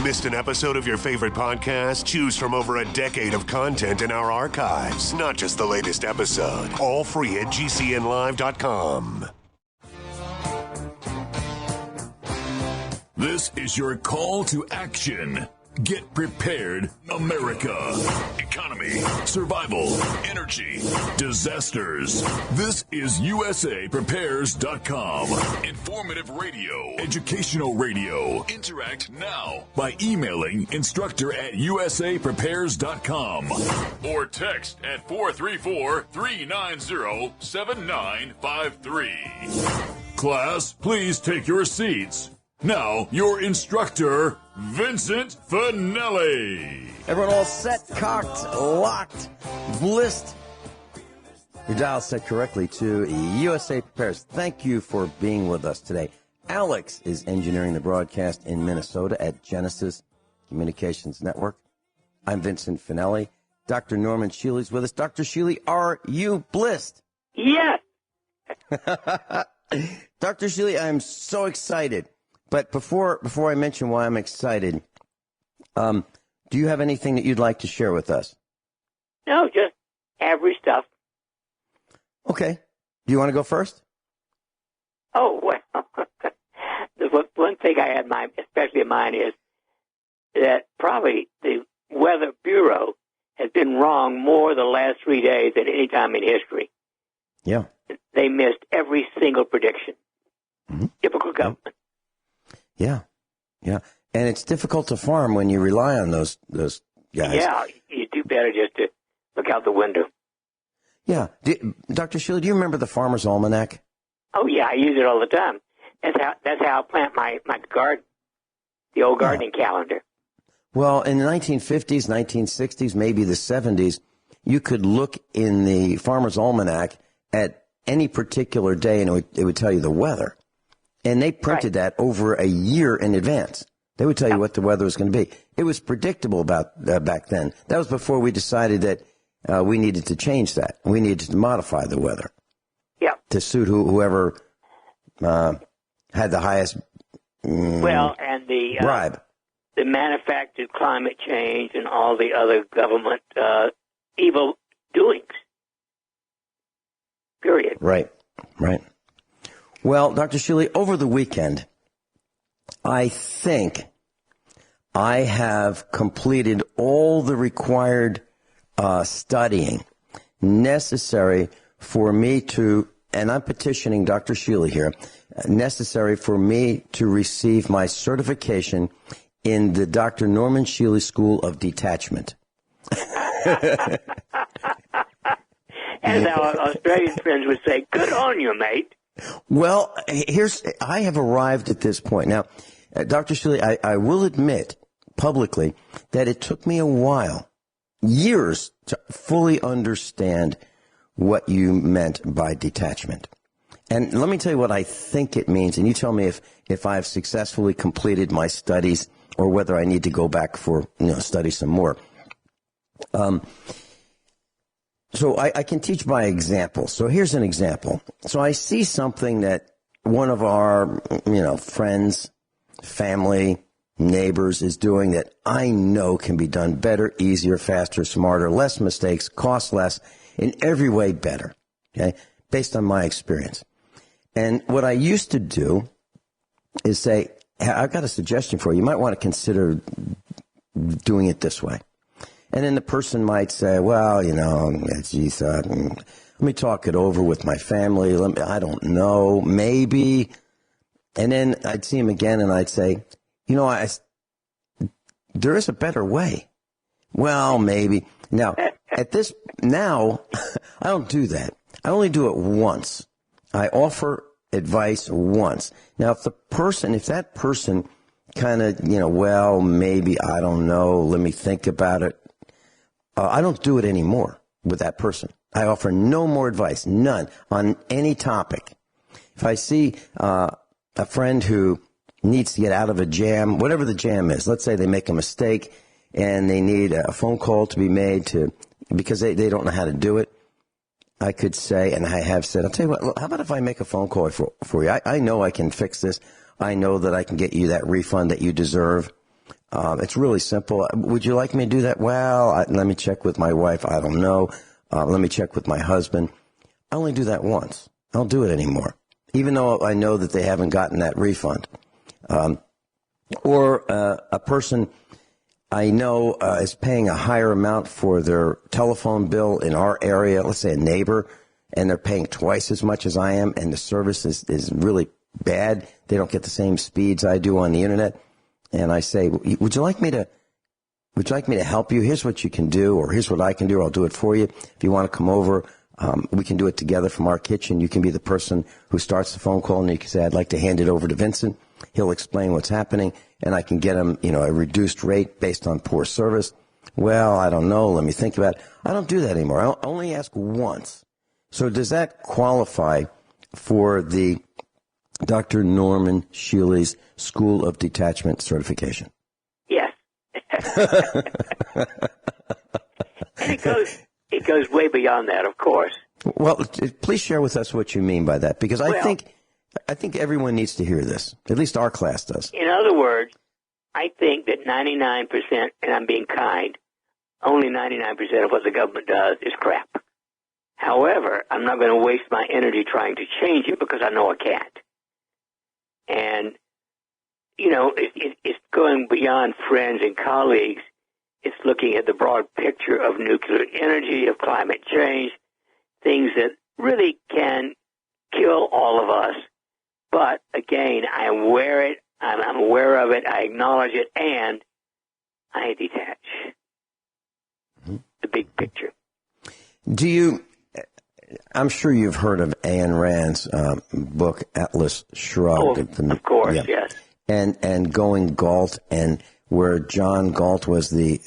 Missed an episode of your favorite podcast? Choose from over a decade of content in our archives, not just the latest episode. All free at GCNlive.com. This is your call to action. Get prepared, America. Economy, survival, energy, disasters. This is USAPrepares.com. Informative radio, educational radio. Interact now by emailing instructor@USAPrepares.com or text at 434-390-7953. Class, please take your seats. Now, your instructor, Vincent Finelli. Everyone all set, cocked, locked, blissed. Your dial set correctly to USA Prepares. Thank you for being with us today. Alex is engineering the broadcast in Minnesota at Genesis Communications Network. I'm Vincent Finelli. Dr. Norman Shealy is with us. Dr. Shealy, are you blissed? Yes. Dr. Shealy, I'm so excited. But before I mention why I'm excited, do you have anything that you'd like to share with us? No, just average stuff. Okay. Do you want to go first? Oh, well, the one thing I had especially in mind is that probably the Weather Bureau has been wrong more the last 3 days than any time in history. Yeah. They missed every single prediction. Mm-hmm. Typical government. Yeah. And it's difficult to farm when you rely on those guys. Yeah, you do better just to look out the window. Yeah. Dr. Shealy, do you remember the Farmer's Almanac? Oh, yeah, I use it all the time. That's how I plant my garden, the old gardening calendar. Well, in the 1950s, 1960s, maybe the 70s, you could look in the Farmer's Almanac at any particular day, and it would tell you the weather. And they printed that over a year in advance. They would tell you what the weather was going to be. It was predictable about back then. That was before we decided that we needed to change that. We needed to modify the weather to suit whoever had the highest and the bribe. The manufactured climate change and all the other government evil doings. Period. Right. Well, Dr. Shealy, over the weekend, I think I have completed all the required studying necessary for me to, and I'm petitioning Dr. Shealy here, necessary for me to receive my certification in the Dr. Norman Shealy School of Detachment. As our Australian friends would say, good on you, mate. Well, I have arrived at this point. Now, Dr. Shealy, I will admit publicly that it took me a while, years, to fully understand what you meant by detachment. And let me tell you what I think it means, and you tell me if I've successfully completed my studies or whether I need to go back for, study some more. So I can teach by example. So here's an example. So I see something that one of our, friends, family, neighbors is doing that I know can be done better, easier, faster, smarter, less mistakes, cost less, in every way better, okay, based on my experience. And what I used to do is say, I've got a suggestion for you. You might want to consider doing it this way. And then the person might say, well, geez, let me talk it over with my family. I don't know, maybe. And then I'd see him again and I'd say, there is a better way. Well, maybe. Now, I don't do that. I only do it once. I offer advice once. Now, if that person kind of, well, maybe, I don't know, let me think about it. I don't do it anymore with that person. I offer no more advice, none, on any topic. If I see a friend who needs to get out of a jam, whatever the jam is, let's say they make a mistake and they need a phone call to be made because they don't know how to do it, I could say, and I have said, I'll tell you what, how about if I make a phone call for you? I know I can fix this. I know that I can get you that refund that you deserve. It's really simple. Would you like me to do that? Well, let me check with my wife. I don't know. Let me check with my husband. I only do that once. I don't do it anymore, even though I know that they haven't gotten that refund. Or a person I know is paying a higher amount for their telephone bill in our area, let's say a neighbor, and they're paying twice as much as I am, and the service is really bad. They don't get the same speeds I do on the internet. And I say, would you like me to help you? Here's what you can do, or here's what I can do, or I'll do it for you. If you want to come over, we can do it together from our kitchen. You can be the person who starts the phone call, and you can say, I'd like to hand it over to Vincent. He'll explain what's happening, and I can get him, a reduced rate based on poor service. Well, I don't know. Let me think about it. I don't do that anymore. I only ask once. So does that qualify for the Dr. Norman Shealy's School of Detachment certification? Yes. And it goes way beyond that, of course. Well, please share with us what you mean by that, because I think everyone needs to hear this. At least our class does. In other words, I think that 99%, and I'm being kind, only 99% of what the government does is crap. However, I'm not going to waste my energy trying to change it because I know I can't. And, it's going beyond friends and colleagues. It's looking at the broad picture of nuclear energy, of climate change, things that really can kill all of us. But, again, I'm aware of it, I acknowledge it, and I detach. The big picture. I'm sure you've heard of Ayn Rand's book, Atlas Shrugged. Oh, of course, yes. And Going Galt, and where John Galt was the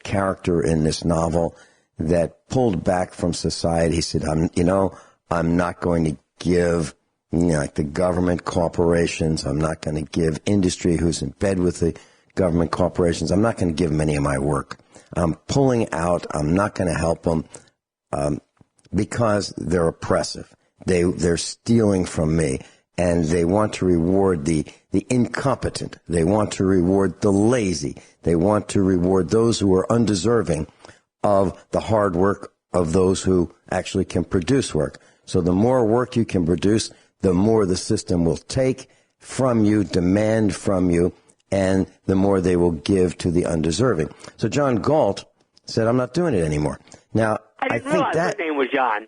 character in this novel that pulled back from society. He said, I'm not going to give, like the government corporations, I'm not going to give industry who's in bed with the government corporations, I'm not going to give them any of my work. I'm pulling out, I'm not going to help them because they're oppressive. They're stealing from me, and they want to reward the incompetent. They want to reward the lazy. They want to reward those who are undeserving of the hard work of those who actually can produce work. So the more work you can produce, the more the system will take from you, demand from you, and the more they will give to the undeserving. So John Galt said, I'm not doing it anymore. Now, I didn't realize his name was John.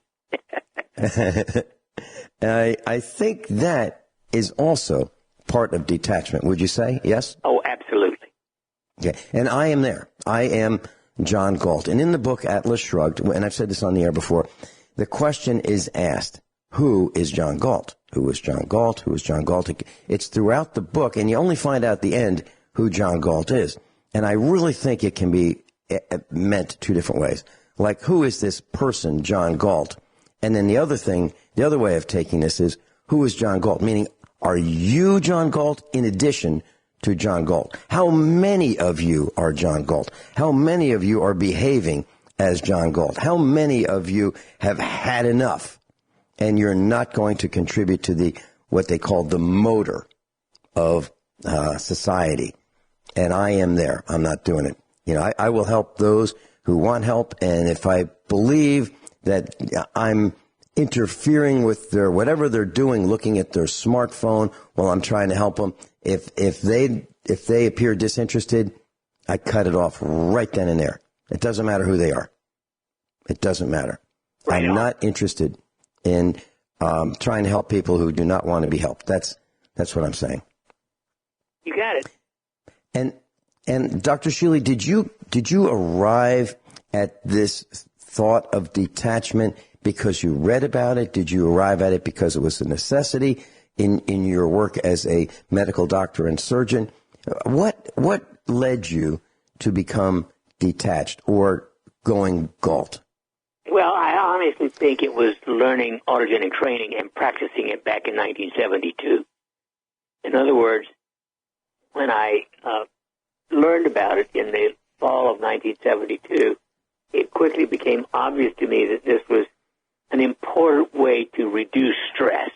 I think that is also part of detachment. Would you say? Yes? Oh, absolutely. Okay. And I am there. I am John Galt. And in the book, Atlas Shrugged, and I've said this on the air before, the question is asked, who is John Galt? Who is John Galt? Who is John Galt? It's throughout the book, and you only find out at the end who John Galt is. And I really think it can be meant two different ways. Like, who is this person, John Galt? And then the other way of taking this is, who is John Galt? Meaning, are you John Galt in addition to John Galt? How many of you are John Galt? How many of you are behaving as John Galt? How many of you have had enough and you're not going to contribute to what they call the motor of society? And I am there. I'm not doing it. I will help those who want help, and if I believe that I'm interfering with their whatever they're doing, looking at their smartphone while I'm trying to help them, if they appear disinterested, I cut it off right then and there. It doesn't matter who they are. It doesn't matter. Right I'm on. not interested in trying to help people who do not want to be helped. That's what I'm saying. You got it. And Dr. Shealy, did you arrive at this thought of detachment because you read about it? Did you arrive at it because it was a necessity in your work as a medical doctor and surgeon? What led you to become detached or going Galt? Well, I honestly think it was learning autogenic training and practicing it back in 1972. In other words, when I learned about it in the fall of 1972, it quickly became obvious to me that this was an important way to reduce stress.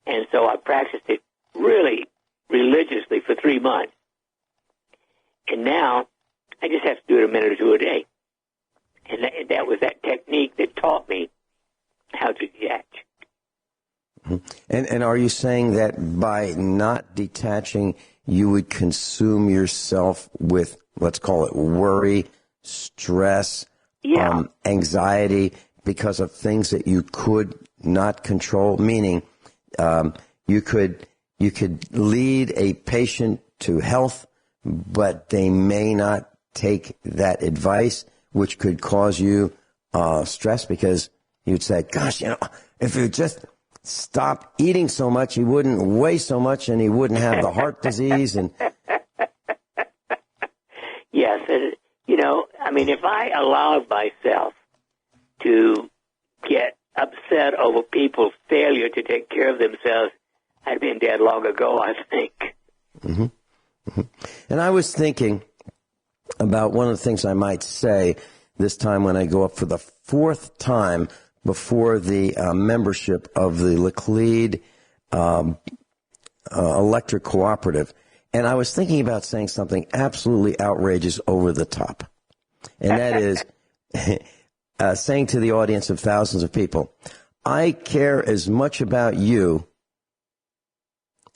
And so I practiced it really religiously for 3 months. And now I just have to do it a minute or two a day. And that was that technique that taught me how to detach. And are you saying that by not detaching, you would consume yourself with, let's call it, worry, stress, anxiety, because of things that you could not control? Meaning, you could lead a patient to health, but they may not take that advice, which could cause you stress, because you'd say, gosh, if you just stop eating so much, he wouldn't weigh so much and he wouldn't have the heart disease. And yes, if I allowed myself to get upset over people's failure to take care of themselves, I'd been dead long ago, I think. Mm-hmm. Mm-hmm. And I was thinking about one of the things I might say this time when I go up for the fourth time before the membership of the Laclede Electric Cooperative. And I was thinking about saying something absolutely outrageous, over the top. And that is saying to the audience of thousands of people, I care as much about you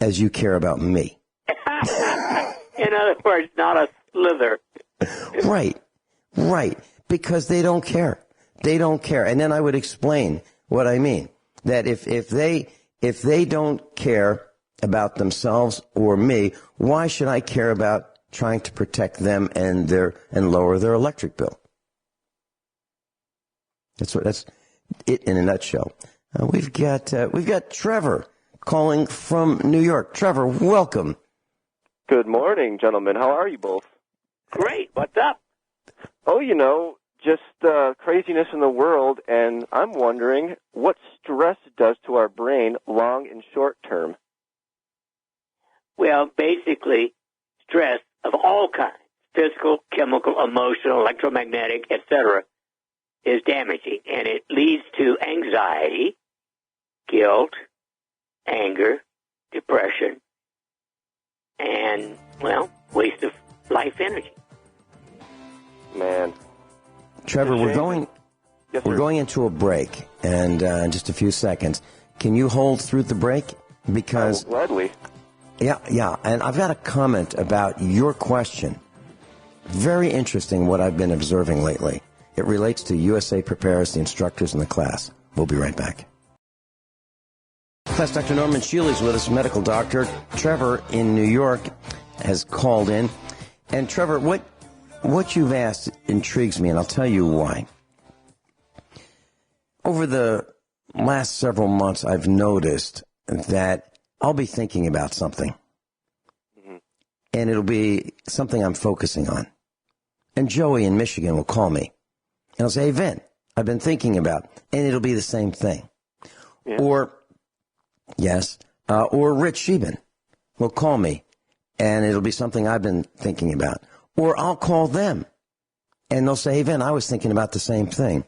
as you care about me. In other words, not a slither. Right. Because they don't care. They don't care. And then I would explain what I mean. That if they don't care about themselves or me, why should I care about trying to protect them and lower their electric bill? That's it in a nutshell. We've got Trevor calling from New York. Trevor, welcome. Good morning, gentlemen. How are you both? Great. What's up? Oh, just craziness in the world, and I'm wondering what stress does to our brain long and short term. Well, basically, stress of all kinds, physical, chemical, emotional, electromagnetic, etc., is damaging, and it leads to anxiety, guilt, anger, depression, and, waste of life energy. Man. Trevor, we're going into a break, and in just a few seconds. Can you hold through the break? Because gladly. Yeah, and I've got a comment about your question. Very interesting what I've been observing lately. It relates to USA Prepares, the instructors in the class. We'll be right back. Class Dr. Norman Shealy is with us, medical doctor. Trevor in New York has called in. And Trevor, what you've asked intrigues me, and I'll tell you why. Over the last several months, I've noticed that I'll be thinking about something, and it'll be something I'm focusing on. And Joey in Michigan will call me, and I'll say, hey, Vin, I've been thinking about, and it'll be the same thing. Yeah. Or Rich Scheben will call me, and it'll be something I've been thinking about. Or I'll call them, and they'll say, hey, Vin, I was thinking about the same thing.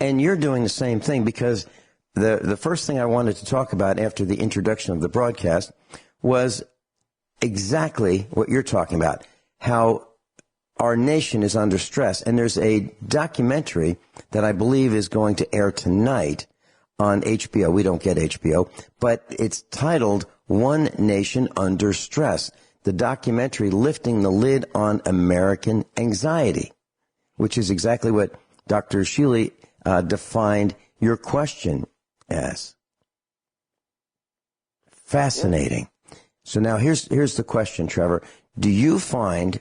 And you're doing the same thing, because the first thing I wanted to talk about after the introduction of the broadcast was exactly what you're talking about, how our nation is under stress. And there's a documentary that I believe is going to air tonight on HBO. We don't get HBO, but it's titled One Nation Under Stress. The documentary lifting the lid on American anxiety, which is exactly what Dr. Shealy defined your question as. Fascinating. So now here's the question, Trevor. Do you find,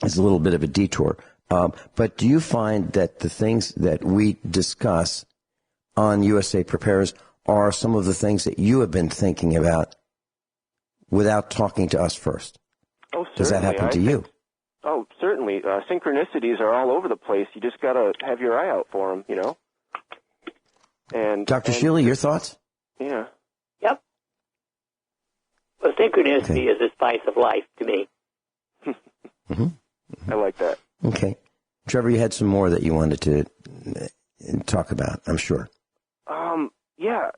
it's a little bit of a detour, but do you find that the things that we discuss on USA Prepares are some of the things that you have been thinking about without talking to us first? Oh, certainly. Does that happen to you? Oh, certainly. Synchronicities are all over the place. You just got to have your eye out for them, And Dr. Shealy, your thoughts? Yeah. Yep. Well, synchronicity is the spice of life to me. I like that. Okay. Trevor, you had some more that you wanted to talk about, I'm sure. Yeah.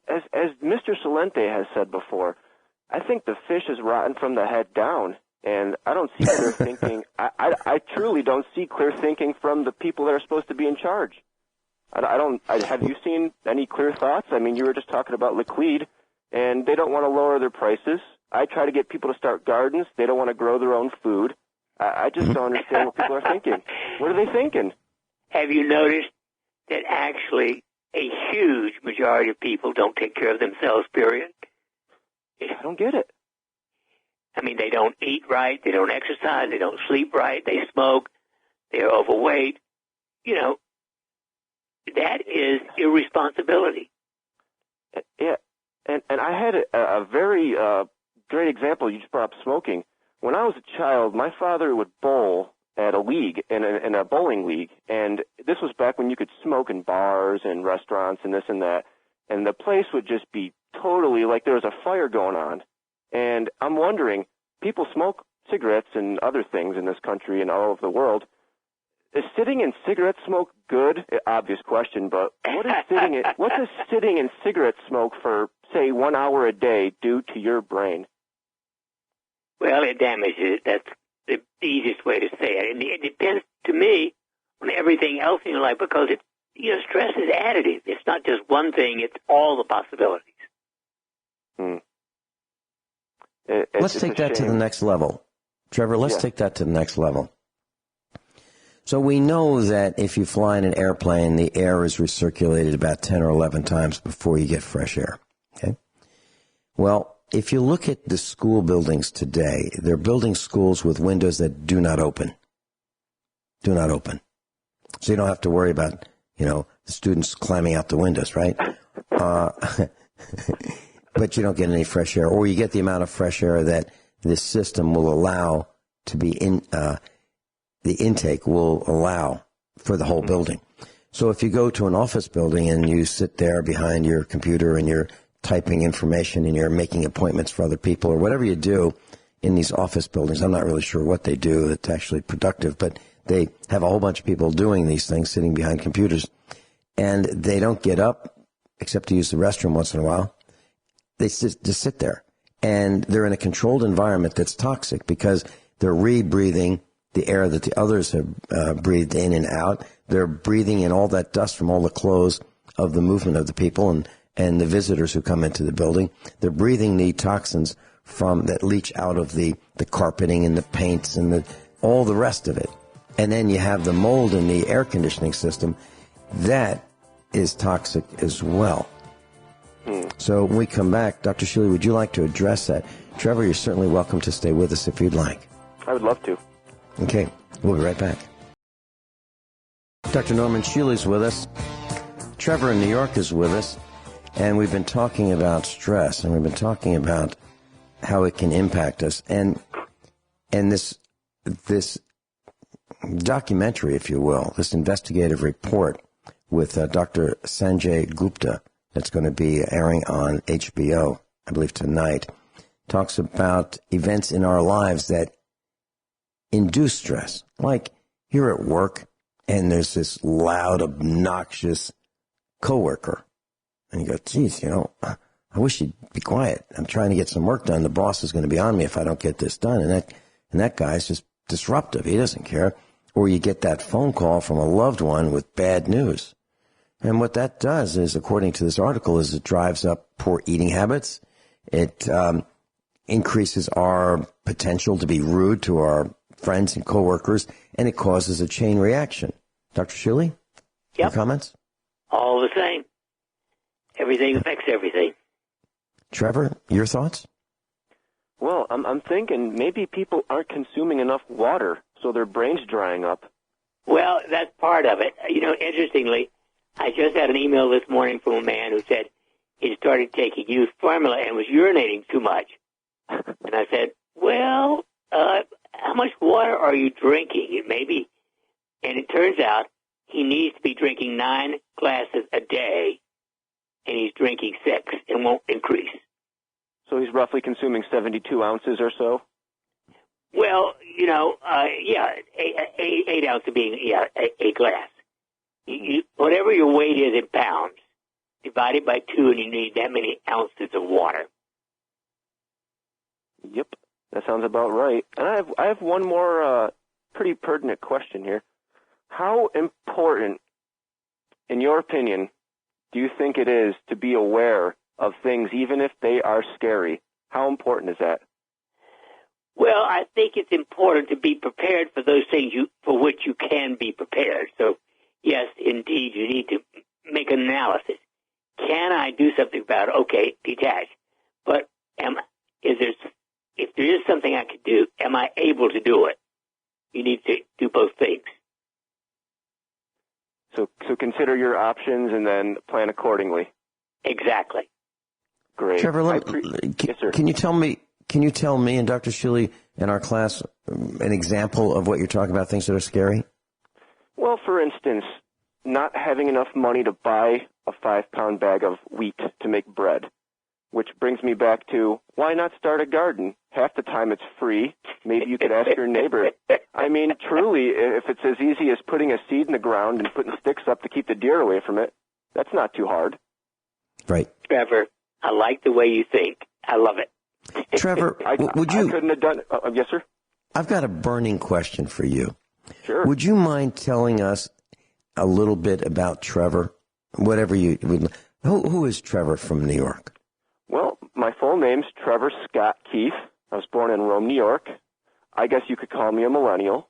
As Mr. Salente has said before, I think the fish is rotten from the head down, and I don't see what they're thinking don't see clear thinking from the people that are supposed to be in charge. Have you seen any clear thoughts? I mean, you were just talking about liquid, and they don't want to lower their prices. I try to get people to start gardens. They don't want to grow their own food. I just don't understand what people are thinking. What are they thinking? Have you noticed that actually a huge majority of people don't take care of themselves, period? I don't get it. I mean, they don't eat right, they don't exercise, they don't sleep right, they smoke, they're overweight. You know, that is irresponsibility. Yeah, and I had a very great example. You just brought up smoking. When I was a child, my father would bowl at a league, in a bowling league, and this was back when you could smoke in bars and restaurants and this and that, and the place would just be totally like there was a fire going on. And I'm wondering, people smoke cigarettes and other things in this country and all over the world. Is sitting in cigarette smoke good? Obvious question, but what does sitting in cigarette smoke for, say, 1 hour a day do to your brain? Well, it damages it. That's the easiest way to say it. And it depends, to me, on everything else in your life, because stress is additive. It's not just one thing, it's all the possibilities. Let's take that to the next level. Trevor, let's take that to the next level. So we know that if you fly in an airplane, the air is recirculated about 10 or 11 times before you get fresh air. Okay? Well, if you look at the school buildings today, they're building schools with windows that do not open. Do not open. So you don't have to worry about, the students climbing out the windows, right? But you don't get any fresh air, or you get the amount of fresh air that this system will allow to be in, the intake will allow for the whole building. So if you go to an office building and you sit there behind your computer and you're typing information and you're making appointments for other people or whatever you do in these office buildings, I'm not really sure what they do that's actually productive, but they have a whole bunch of people doing these things sitting behind computers, and they don't get up except to use the restroom once in a while. They just sit there, and they're in a controlled environment that's toxic because they're rebreathing the air that the others have breathed in and out. They're breathing in all that dust from all the clothes of the movement of the people and the visitors who come into the building. They're breathing the toxins that leach out of the carpeting and the paints and all the rest of it. And then you have the mold in the air conditioning system. That is toxic as well. So when we come back, Dr. Shealy, would you like to address that? Trevor, you're certainly welcome to stay with us if you'd like. I would love to. Okay, we'll be right back. Dr. Norman Shealy's with us. Trevor in New York is with us. And we've been talking about stress, and we've been talking about how it can impact us. And this documentary, if you will, this investigative report with Dr. Sanjay Gupta, that's going to be airing on HBO, I believe tonight, talks about events in our lives that induce stress. Like you're at work and there's this loud, obnoxious coworker. And you go, geez, I wish you'd be quiet. I'm trying to get some work done. The boss is going to be on me if I don't get this done. And that guy's just disruptive. He doesn't care. Or you get that phone call from a loved one with bad news. And what that does is, according to this article, is it drives up poor eating habits. It increases our potential to be rude to our friends and coworkers, and it causes a chain reaction. Dr. Shealy, your comments? All the same. Everything affects everything. Trevor, your thoughts? Well, I'm thinking maybe people aren't consuming enough water, so their brain's drying up. Well, that's part of it. Interestingly, I just had an email this morning from a man who said he started taking youth formula and was urinating too much. And I said, well, how much water are you drinking? And it turns out he needs to be drinking 9 glasses a day, and he's drinking 6 and won't increase. So he's roughly consuming 72 ounces or so? Well, 8 ounces being, a glass. Whatever your weight is in pounds, divide it by 2, and you need that many ounces of water. Yep, that sounds about right. And I have one more pretty pertinent question here. How important, in your opinion, do you think it is to be aware of things, even if they are scary? How important is that? Well, I think it's important to be prepared for those things for which you can be prepared. So, yes, indeed, you need to make an analysis. Can I do something about it? Okay, detach. But if there is something I could do, am I able to do it? You need to do both things. So consider your options and then plan accordingly. Exactly. Great. Trevor, yes, sir. Can you tell me and Dr. Shealy in our class an example of what you're talking about, things that are scary? Well, for instance, not having enough money to buy a 5-pound bag of wheat to make bread, which brings me back to, why not start a garden? Half the time it's free. Maybe you could ask your neighbor. I mean, truly, if it's as easy as putting a seed in the ground and putting sticks up to keep the deer away from it, that's not too hard. Right. Trevor, I like the way you think. I love it. Trevor, I couldn't have done it. Yes, sir? I've got a burning question for you. Sure. Would you mind telling us a little bit about Trevor? Whatever you would. Who is Trevor from New York? Well, my full name's Trevor Scott Keith. I was born in Rome, New York. I guess you could call me a millennial.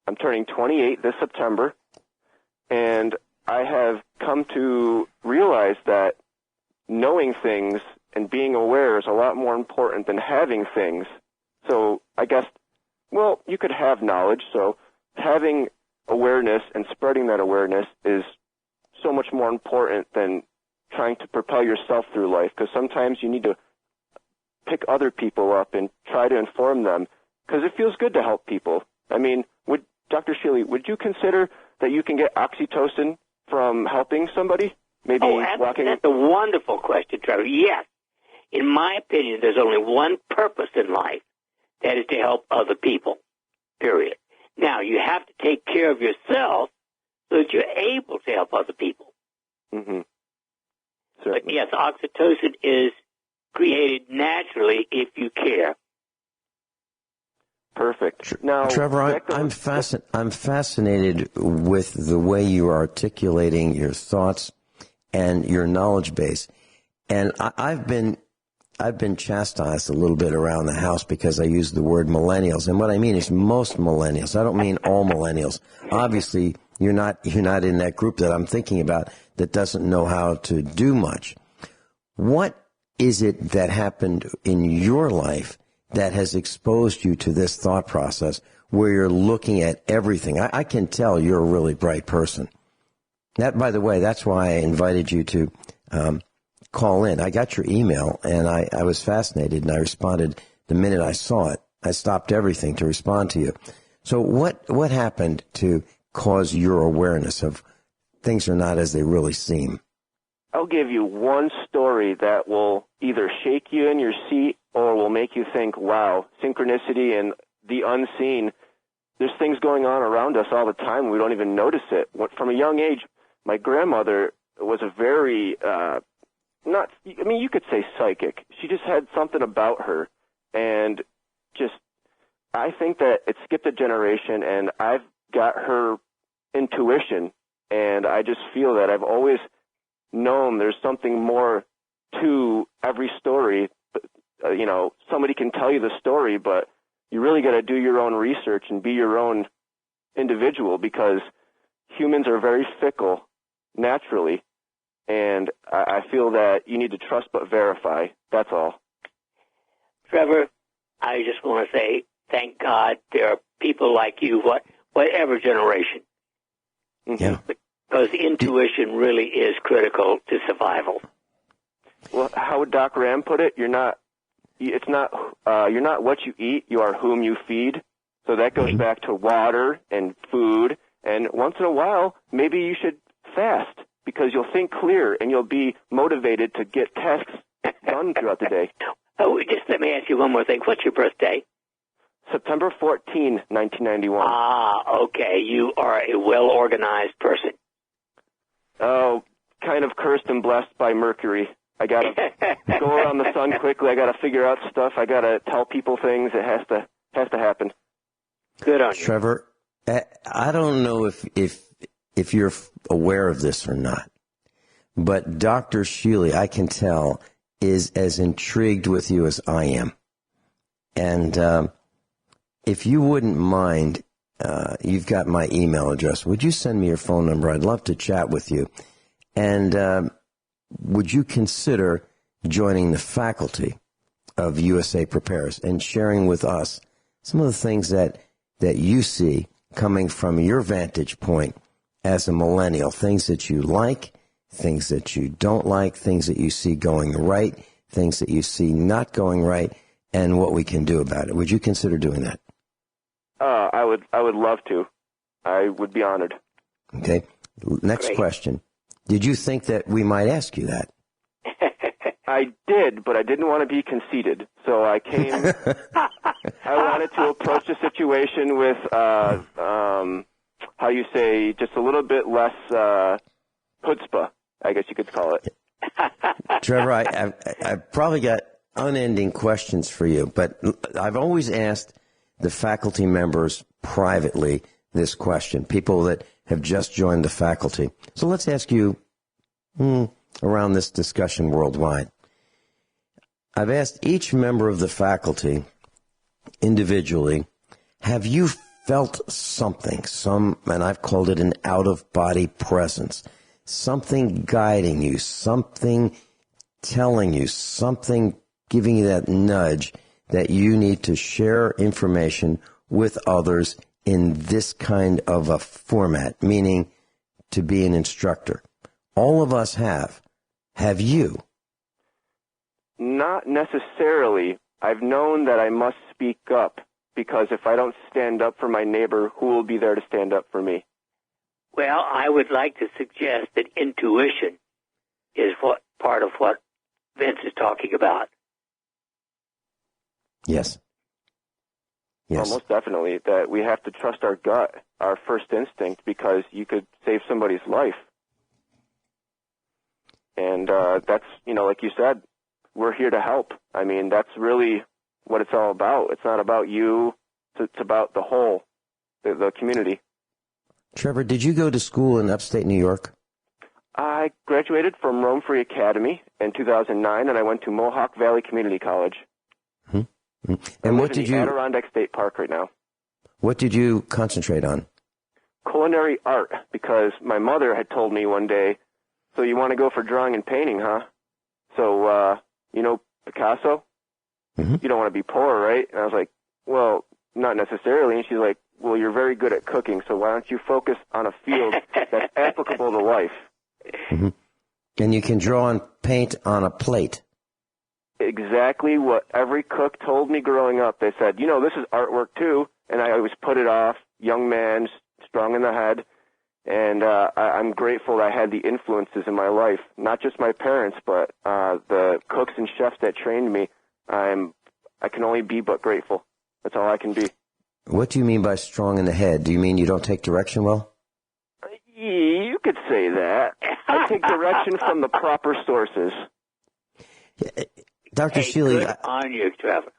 I'm turning 28 this September, and I have come to realize that knowing things and being aware is a lot more important than having things. So I guess, well, you could have knowledge, so having awareness and spreading that awareness is so much more important than trying to propel yourself through life, because sometimes you need to pick other people up and try to inform them, because it feels good to help people. I mean, Dr. Shealy, would you consider that you can get oxytocin from helping somebody? Maybe walking. That's a wonderful question, Trevor. Yes. In my opinion, there's only one purpose in life, that is to help other people, period. Now, you have to take care of yourself so that you're able to help other people. Mm-hmm. But yes, oxytocin is created naturally if you care. Perfect. Now, Trevor, I'm fascinated with the way you are articulating your thoughts and your knowledge base. And I've been chastised a little bit around the house because I use the word millennials. And what I mean is most millennials. I don't mean all millennials. Obviously, you're not in that group that I'm thinking about that doesn't know how to do much. What is it that happened in your life that has exposed you to this thought process where you're looking at everything? I can tell you're a really bright person. That, by the way, that's why I invited you to call in. I got your email, and I was fascinated, and I responded the minute I saw it. I stopped everything to respond to you. So what happened to cause your awareness of things are not as they really seem? I'll give you one story that will either shake you in your seat or will make you think, wow, synchronicity and the unseen. There's things going on around us all the time. We don't even notice it. From a young age, my grandmother was a very, you could say psychic. She just had something about her. And I think that it skipped a generation, and I've got her intuition, and I just feel that I've always known there's something more to every story. Somebody can tell you the story, but you really got to do your own research and be your own individual, because humans are very fickle naturally, and I feel that you need to trust but verify. That's all. Trevor, I just want to say thank God there are people like you, whatever generation. Yeah. Because intuition really is critical to survival. Well, how would Doc Ram put it? You're not what you eat, you are whom you feed. So that goes back to water and food. And once in a while, maybe you should fast, because you'll think clear and you'll be motivated to get tasks done throughout the day. Oh, just let me ask you one more thing. What's your birthday? September 14, 1991. Ah, okay. You are a well-organized person. Oh, kind of cursed and blessed by Mercury. I got to go around the sun quickly. I got to figure out stuff. I got to tell people things. It has to happen. Good on you. Trevor, I don't know if you're aware of this or not, but Dr. Shealy, I can tell, is as intrigued with you as I am. And if you wouldn't mind, you've got my email address. Would you send me your phone number? I'd love to chat with you. And would you consider joining the faculty of USA Prepares and sharing with us some of the things that you see coming from your vantage point as a millennial, things that you like, things that you don't like, things that you see going right, things that you see not going right, and what we can do about it. Would you consider doing that? I would love to. I would be honored. Okay. Next Great. question. Did you think that we might ask you that? I did, but I didn't want to be conceited, so I came. I wanted to approach the situation with, how you say, just a little bit less chutzpah, I guess you could call it. Trevor, I've probably got unending questions for you, but I've always asked the faculty members privately this question, people that have just joined the faculty. So let's ask you around this discussion worldwide. I've asked each member of the faculty individually, have you felt something, and I've called it an out-of-body presence, something guiding you, something telling you, something giving you that nudge that you need to share information with others in this kind of a format, meaning to be an instructor? All of us have. Have you? Not necessarily. I've known that I must speak up, because if I don't stand up for my neighbor, who will be there to stand up for me? Well, I would like to suggest that intuition is part of what Vince is talking about. Yes. Yes. Well, most definitely, that we have to trust our gut, our first instinct, because you could save somebody's life. And that's, like you said, we're here to help. I mean, that's really what it's all about. It's not about you. It's about the whole, the community. Trevor, did you go to school in upstate New York? I graduated from Rome Free Academy in 2009, and I went to Mohawk Valley Community College. And I what live in did the you? Adirondack State Park right now. What did you concentrate on? Culinary art, because my mother had told me one day, so you want to go for drawing and painting, huh? So, Picasso? Mm-hmm. You don't want to be poor, right? And I was like, well, not necessarily. And she's like, well, you're very good at cooking, so why don't you focus on a field that's applicable to life? Mm-hmm. And you can draw and paint on a plate. Exactly what every cook told me growing up. They said, this is artwork too. And I always put it off, young man, strong in the head. And I'm grateful that I had the influences in my life, not just my parents, but the cooks and chefs that trained me. I can only be but grateful. That's all I can be. What do you mean by strong in the head? Do you mean you don't take direction well? You could say that. I take direction from the proper sources. Dr. Hey, Shealy, good on you, Trevor.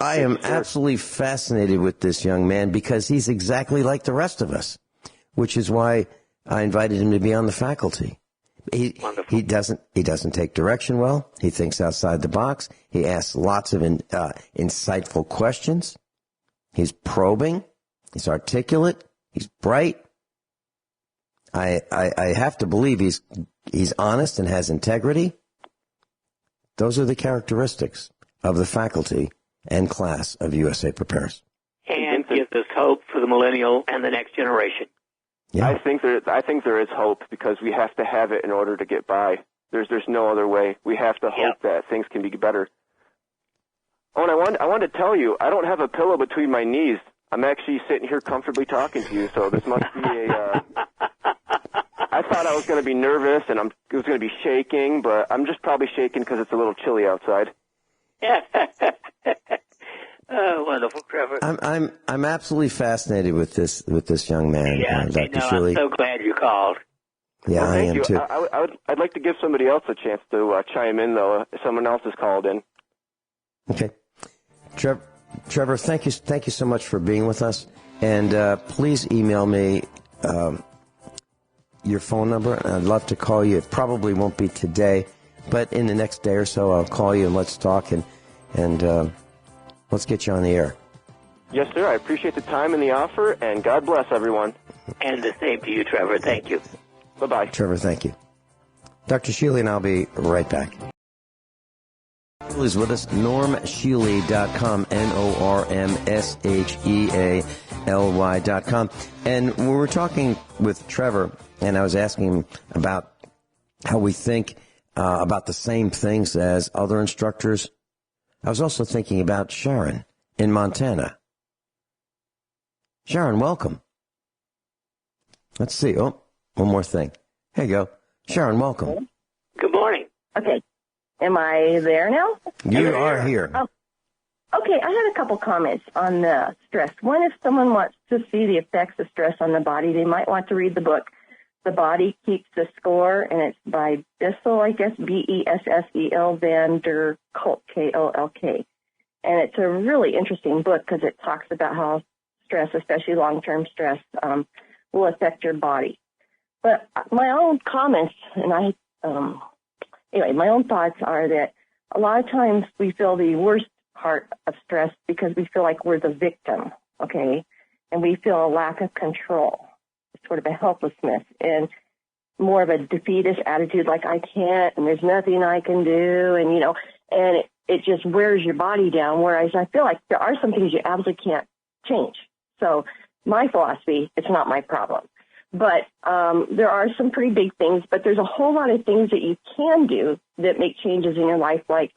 I am absolutely fascinated with this young man because he's exactly like the rest of us, which is why I invited him to be on the faculty. He doesn't take direction well. He thinks outside the box. He asks lots of insightful questions. He's probing. He's articulate. He's bright. I have to believe he's honest and has integrity. Those are the characteristics of the faculty and class of USA Prepares. And gives us hope for the millennial and the next generation. Yeah. I think there is hope, because we have to have it in order to get by. There's no other way. We have to hope that things can be better. Oh, and I wanted to tell you, I don't have a pillow between my knees. I'm actually sitting here comfortably talking to you, so this must be I thought I was going to be nervous and it was going to be shaking, but I'm just probably shaking because it's a little chilly outside. Oh, wonderful, Trevor. I'm absolutely fascinated with this young man, Dr. Shealy. I'm so glad you called. Yeah, well, thank I am you. too. I'd like to give somebody else a chance to chime in, though, if someone else has called in. Okay. Trevor, thank you so much for being with us. And please email me your phone number. I'd love to call you. It probably won't be today, but in the next day or so, I'll call you and let's talk and let's get you on the air. Yes, sir. I appreciate the time and the offer, and God bless everyone. And the same to you, Trevor. Thank you. Bye-bye. Trevor, thank you. Dr. Shealy and I'll be right back. Is with us, normshealy.com, normshealy.com. And we were talking with Trevor, and I was asking him about how we think about the same things as other instructors. I was also thinking about Sharon in Montana. Sharon, welcome. Let's see. Oh, one more thing. Here you go. Sharon, welcome. Good morning. Okay. Am I there now? You are here. Oh. Okay, I had a couple comments on the stress. One, if someone wants to see the effects of stress on the body, they might want to read the book, The Body Keeps the Score, and it's by Bissell, I guess, Bessel, Van der Kolk, Kolk. And it's a really interesting book because it talks about how stress, especially long-term stress, will affect your body. But my own comments, and my own thoughts are that a lot of times we feel the worst part of stress because we feel like we're the victim, okay? And we feel a lack of control, sort of a helplessness, and more of a defeatist attitude, like I can't, and there's nothing I can do, and, and it just wears your body down, whereas I feel like there are some things you absolutely can't change. So my philosophy, it's not my problem. But there are some pretty big things, but there's a whole lot of things that you can do that make changes in your life, like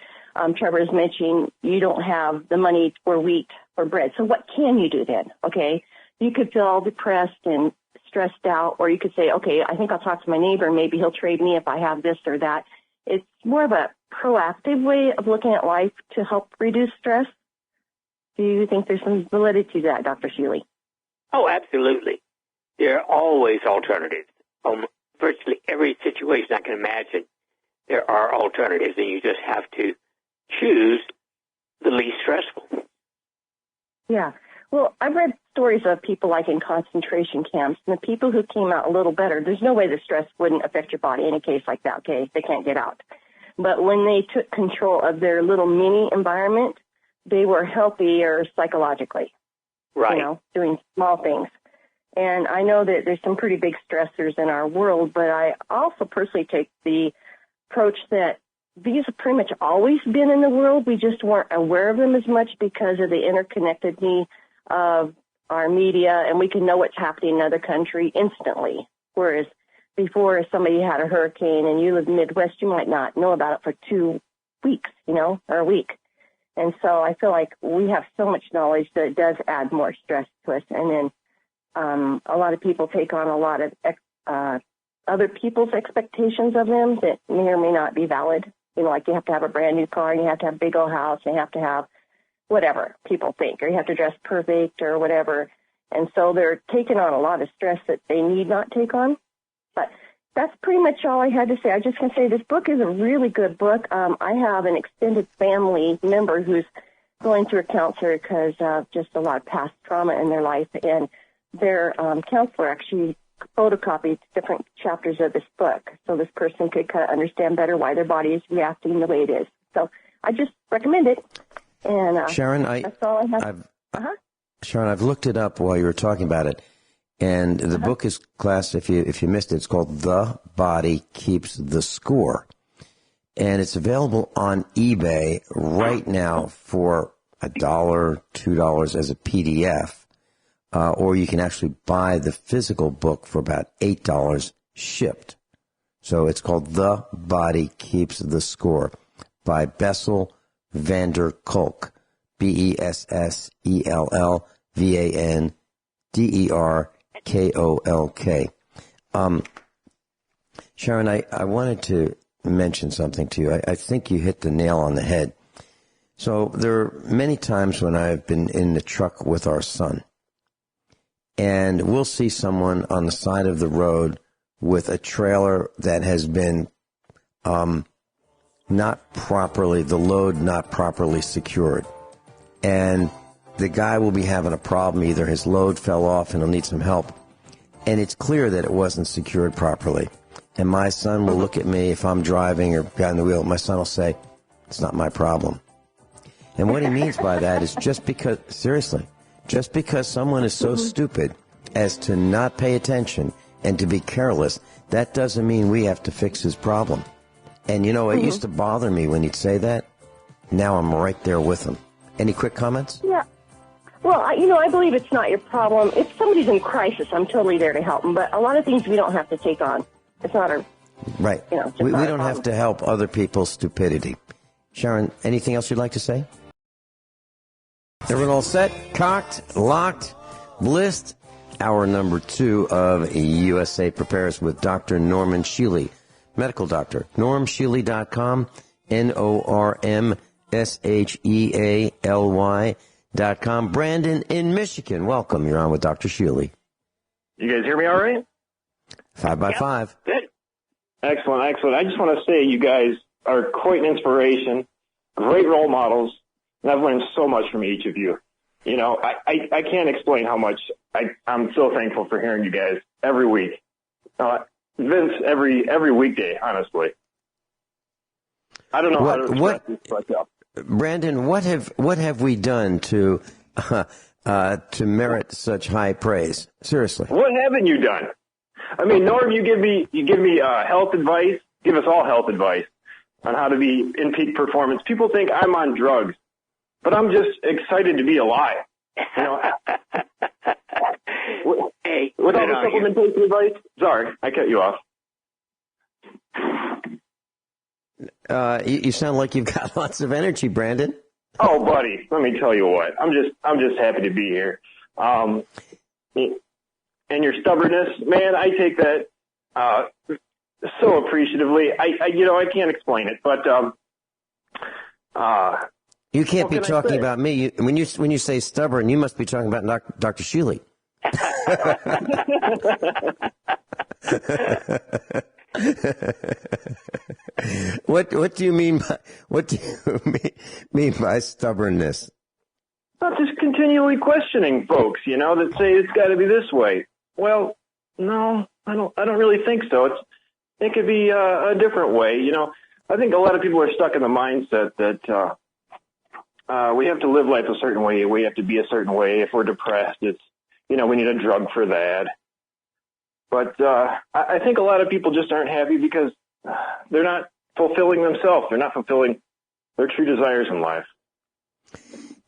Trevor is mentioning you don't have the money for wheat or bread. So what can you do then? Okay, you could feel depressed and stressed out, or you could say, okay, I think I'll talk to my neighbor. Maybe he'll trade me if I have this or that. It's more of a proactive way of looking at life to help reduce stress. Do you think there's some validity to that, Dr. Shealy? Oh, absolutely. There are always alternatives. Virtually every situation I can imagine, there are alternatives, and you just have to choose the least stressful. Yeah. Well, I've read stories of people like in concentration camps, and the people who came out a little better, there's no way the stress wouldn't affect your body in a case like that, okay? They can't get out. But when they took control of their little mini environment, they were healthier psychologically. Right. Doing small things. And I know that there's some pretty big stressors in our world, but I also personally take the approach that these have pretty much always been in the world. We just weren't aware of them as much because of the interconnectedness of our media, and we can know what's happening in another country instantly. Whereas before, if somebody had a hurricane and you live in the Midwest, you might not know about it for 2 weeks, or a week. And so I feel like we have so much knowledge that it does add more stress to us. And then a lot of people take on a lot of other people's expectations of them that may or may not be valid. Like you have to have a brand new car, and you have to have a big old house, and you have to have whatever people think, or you have to dress perfect or whatever. And so they're taking on a lot of stress that they need not take on. But that's pretty much all I had to say. I just can say this book is a really good book. I have an extended family member who's going through a counselor because of just a lot of past trauma in their life, and their counselor actually photocopied different chapters of this book so this person could kind of understand better why their body is reacting the way it is. So I just recommend it. And Sharon, that's all I have. Sharon, I've looked it up while you were talking about it, and the book is classed, if you missed it, it's called The Body Keeps the Score. And it's available on eBay right now for $1, $2 as a PDF. Or you can actually buy the physical book for about $8 shipped. So it's called The Body Keeps the Score by Bessel van der Kolk, BESSELVANDERKOLK. Sharon, I wanted to mention something to you. I think you hit the nail on the head. So there are many times when I've been in the truck with our son, and we'll see someone on the side of the road with a trailer that has been the load not properly secured. And the guy will be having a problem. Either his load fell off and he'll need some help. And it's clear that it wasn't secured properly. And my son will look at me if I'm driving or behind the wheel. My son will say, it's not my problem. And what he means by that is just because someone is so stupid as to not pay attention and to be careless, that doesn't mean we have to fix his problem. And, you know, it used to bother me when he'd say that. Now I'm right there with him. Any quick comments? Yeah. Well, I believe it's not your problem. If somebody's in crisis, I'm totally there to help them. But a lot of things we don't have to take on. It's not our... Right. We don't have to help other people's stupidity. Sharon, anything else you'd like to say? Everyone all set? Cocked? Locked? Blissed? Hour number 2 of USA Prepares with Dr. Norman Shealy, medical doctor. NormShealy.com, NormShealy.com. Brandon in Michigan, welcome. You're on with Dr. Shealy. You guys hear me all right? 5 by 5. Good. Excellent. I just want to say you guys are quite an inspiration, great role models, and I've learned so much from each of you. You know, I can't explain how much I'm so thankful for hearing you guys every week. Vince, every weekday, honestly. I don't know how to express this, but Brandon, what have we done to merit such high praise? Seriously. What haven't you done? I mean, Norm, you give me health advice, give us all health advice on how to be in peak performance. People think I'm on drugs, but I'm just excited to be alive. You know, hey, with all the supplementation advice. Sorry, I cut you off. You sound like you've got lots of energy, Brandon. Oh, buddy, let me tell you what. I'm just happy to be here. And your stubbornness, man, I take that so appreciatively. I can't explain it, but you can't be talking about me. When you say stubborn, you must be talking about Dr. Shealy. What do you mean by stubbornness? Not just continually questioning folks, that say it's got to be this way. Well, no, I don't really think so. It could be a different way. I think a lot of people are stuck in the mindset that we have to live life a certain way. We have to be a certain way. If we're depressed, it's we need a drug for that. But I think a lot of people just aren't happy because they're not fulfilling themselves. They're not fulfilling their true desires in life.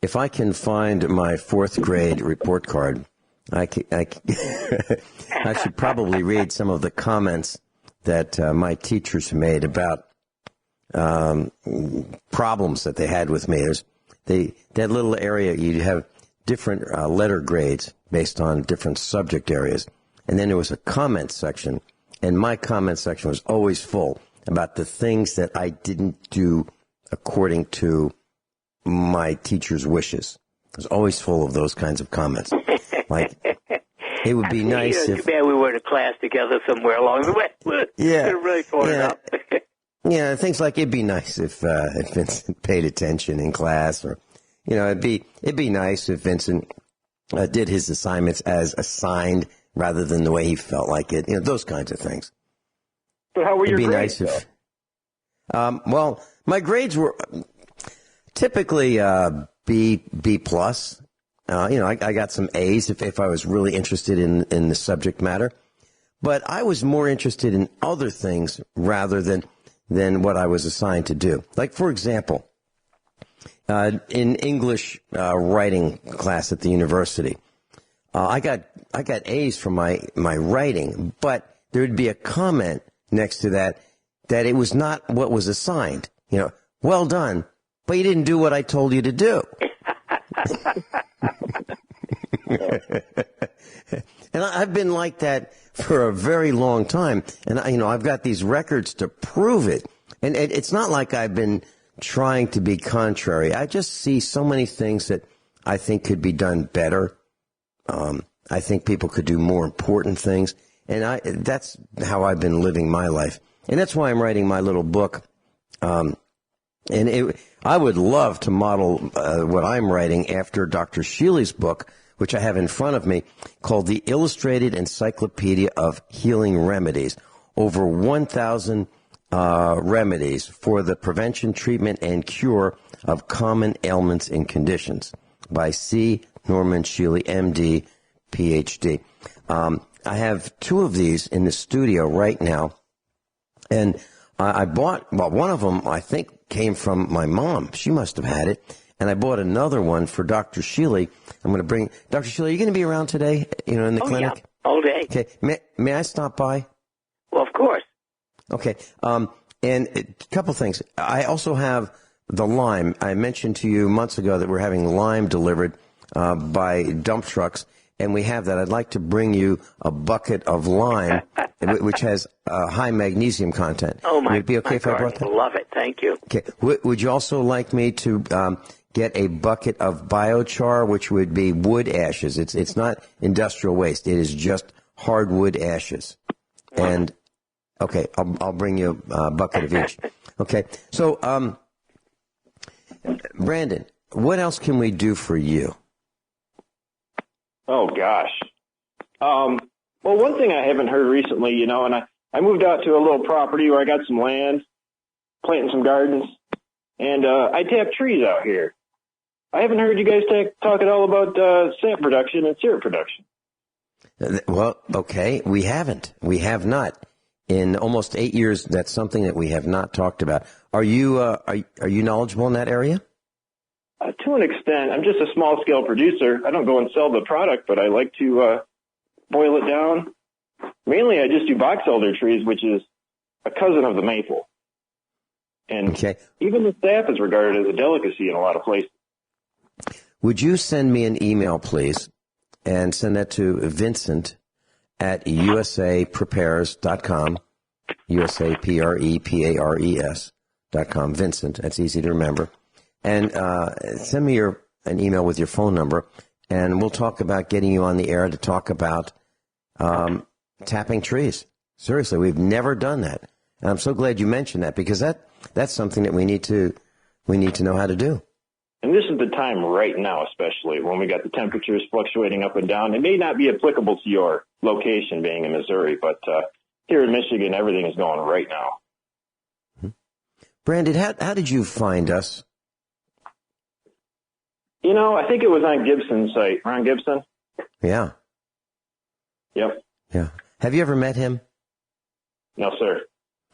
If I can find my 4th grade report card, I should probably read some of the comments that my teachers made about problems that they had with me. That little area, you have different letter grades based on different subject areas. And then there was a comment section, and my comment section was always full about the things that I didn't do according to my teacher's wishes. It was always full of those kinds of comments. Like, it would be nice if... Too bad we were in a class together somewhere along the way. Yeah. Really torn it up. Yeah, things like it'd be nice if Vincent paid attention in class, or, it'd be nice if Vincent did his assignments as assigned rather than the way he felt like it. Those kinds of things. So how were your grades? It'd be nice if... well, my grades were typically B plus. I got some A's if I was really interested in the subject matter. But I was more interested in other things rather than what I was assigned to do. Like, for example, in English writing class at the university, I got A's for my writing, but there would be a comment next to that it was not what was assigned. Well done, but you didn't do what I told you to do. And I've been like that for a very long time. And, I've got these records to prove it. And it's not like I've been trying to be contrary. I just see so many things that I think could be done better. I think people could do more important things. And that's how I've been living my life. And that's why I'm writing my little book, And I would love to model what I'm writing after Dr. Shealy's book, which I have in front of me, called The Illustrated Encyclopedia of Healing Remedies. Over 1,000 remedies for the prevention, treatment, and cure of common ailments and conditions by C. Norman Shealy, M.D., Ph.D. I have two of these in the studio right now, and I bought, well, one of them I think came from my mom. She must have had it. And I bought another one for Dr. Shealy. I'm going to bring, Dr. Shealy, are you going to be around today, in the clinic? Yeah, all day. Okay. May I stop by? Well, of course. Okay. And a couple things. I also have the lime. I mentioned to you months ago that we're having lime delivered by dump trucks, and we have that. I'd like to bring you a bucket of lime, which has high magnesium content. Oh, my! Would it be okay if I brought that? Love it. Thank you. Okay. Would you also like me to get a bucket of biochar, which would be wood ashes? It's not industrial waste. It is just hardwood ashes. And okay, I'll bring you a bucket of each. Okay. So, Brandon, what else can we do for you? Oh, gosh. Well, one thing I haven't heard recently, and I moved out to a little property where I got some land, planting some gardens, and I tap trees out here. I haven't heard you guys talk at all about sap production and syrup production. Well, okay, we haven't. We have not. In almost 8 years, that's something that we have not talked about. Are you knowledgeable in that area? To an extent. I'm just a small-scale producer. I don't go and sell the product, but I like to boil it down. Mainly, I just do box elder trees, which is a cousin of the maple. And even the sap is regarded as a delicacy in a lot of places. Would you send me an email, please, and send that to Vincent at usaprepares.com, usaprepares.com, Vincent. That's easy to remember. And send me an email with your phone number, and we'll talk about getting you on the air to talk about tapping trees. Seriously, we've never done that. And I'm so glad you mentioned that, because that's something that we need to know how to do. And this is the time right now, especially when we got the temperatures fluctuating up and down. It may not be applicable to your location being in Missouri, but here in Michigan, everything is going right now. Brandon, how did you find us? I think it was on Gibson's site. Ron Gibson? Yeah. Yep. Yeah. Have you ever met him? No, sir.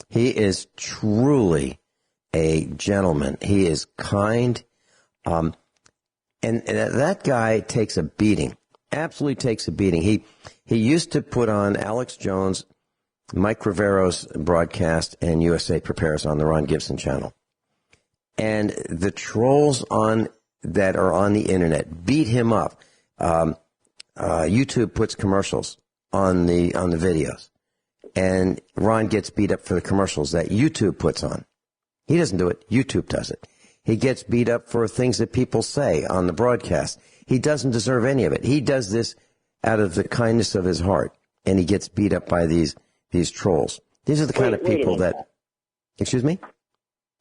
He is truly a gentleman. He is kind. And that guy takes a beating, absolutely takes a beating. He used to put on Alex Jones, Mike Rivero's broadcast, and USA Prepares on the Ron Gibson channel. And the trolls that are on the internet beat him up. YouTube puts commercials on the videos, and Ron gets beat up for the commercials that YouTube puts on. He doesn't do it. YouTube does it. He gets beat up for things that people say on the broadcast. He doesn't deserve any of it. He does this out of the kindness of his heart, and he gets beat up by these trolls. These are the kind of people that... Excuse me?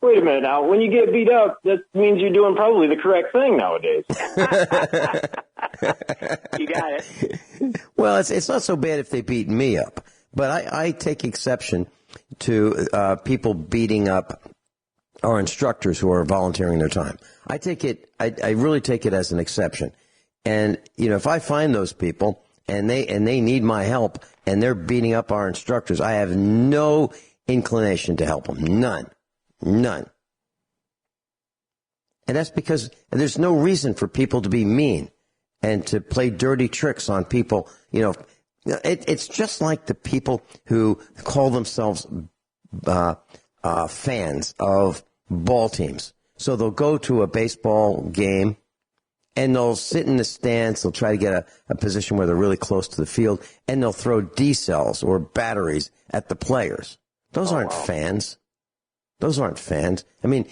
Wait a minute now. When you get beat up, that means you're doing probably the correct thing nowadays. You got it. Well, it's not so bad if they beat me up, but I take exception to people beating up our instructors who are volunteering their time. I really take it as an exception. And, if I find those people and they need my help and they're beating up our instructors, I have no inclination to help them. None. And that's because there's no reason for people to be mean and to play dirty tricks on people. It's just like the people who call themselves fans of ball teams. So they'll go to a baseball game and they'll sit in the stands. They'll try to get a position where they're really close to the field, and they'll throw D-cells or batteries at the players. Those aren't fans. Those aren't fans. I mean,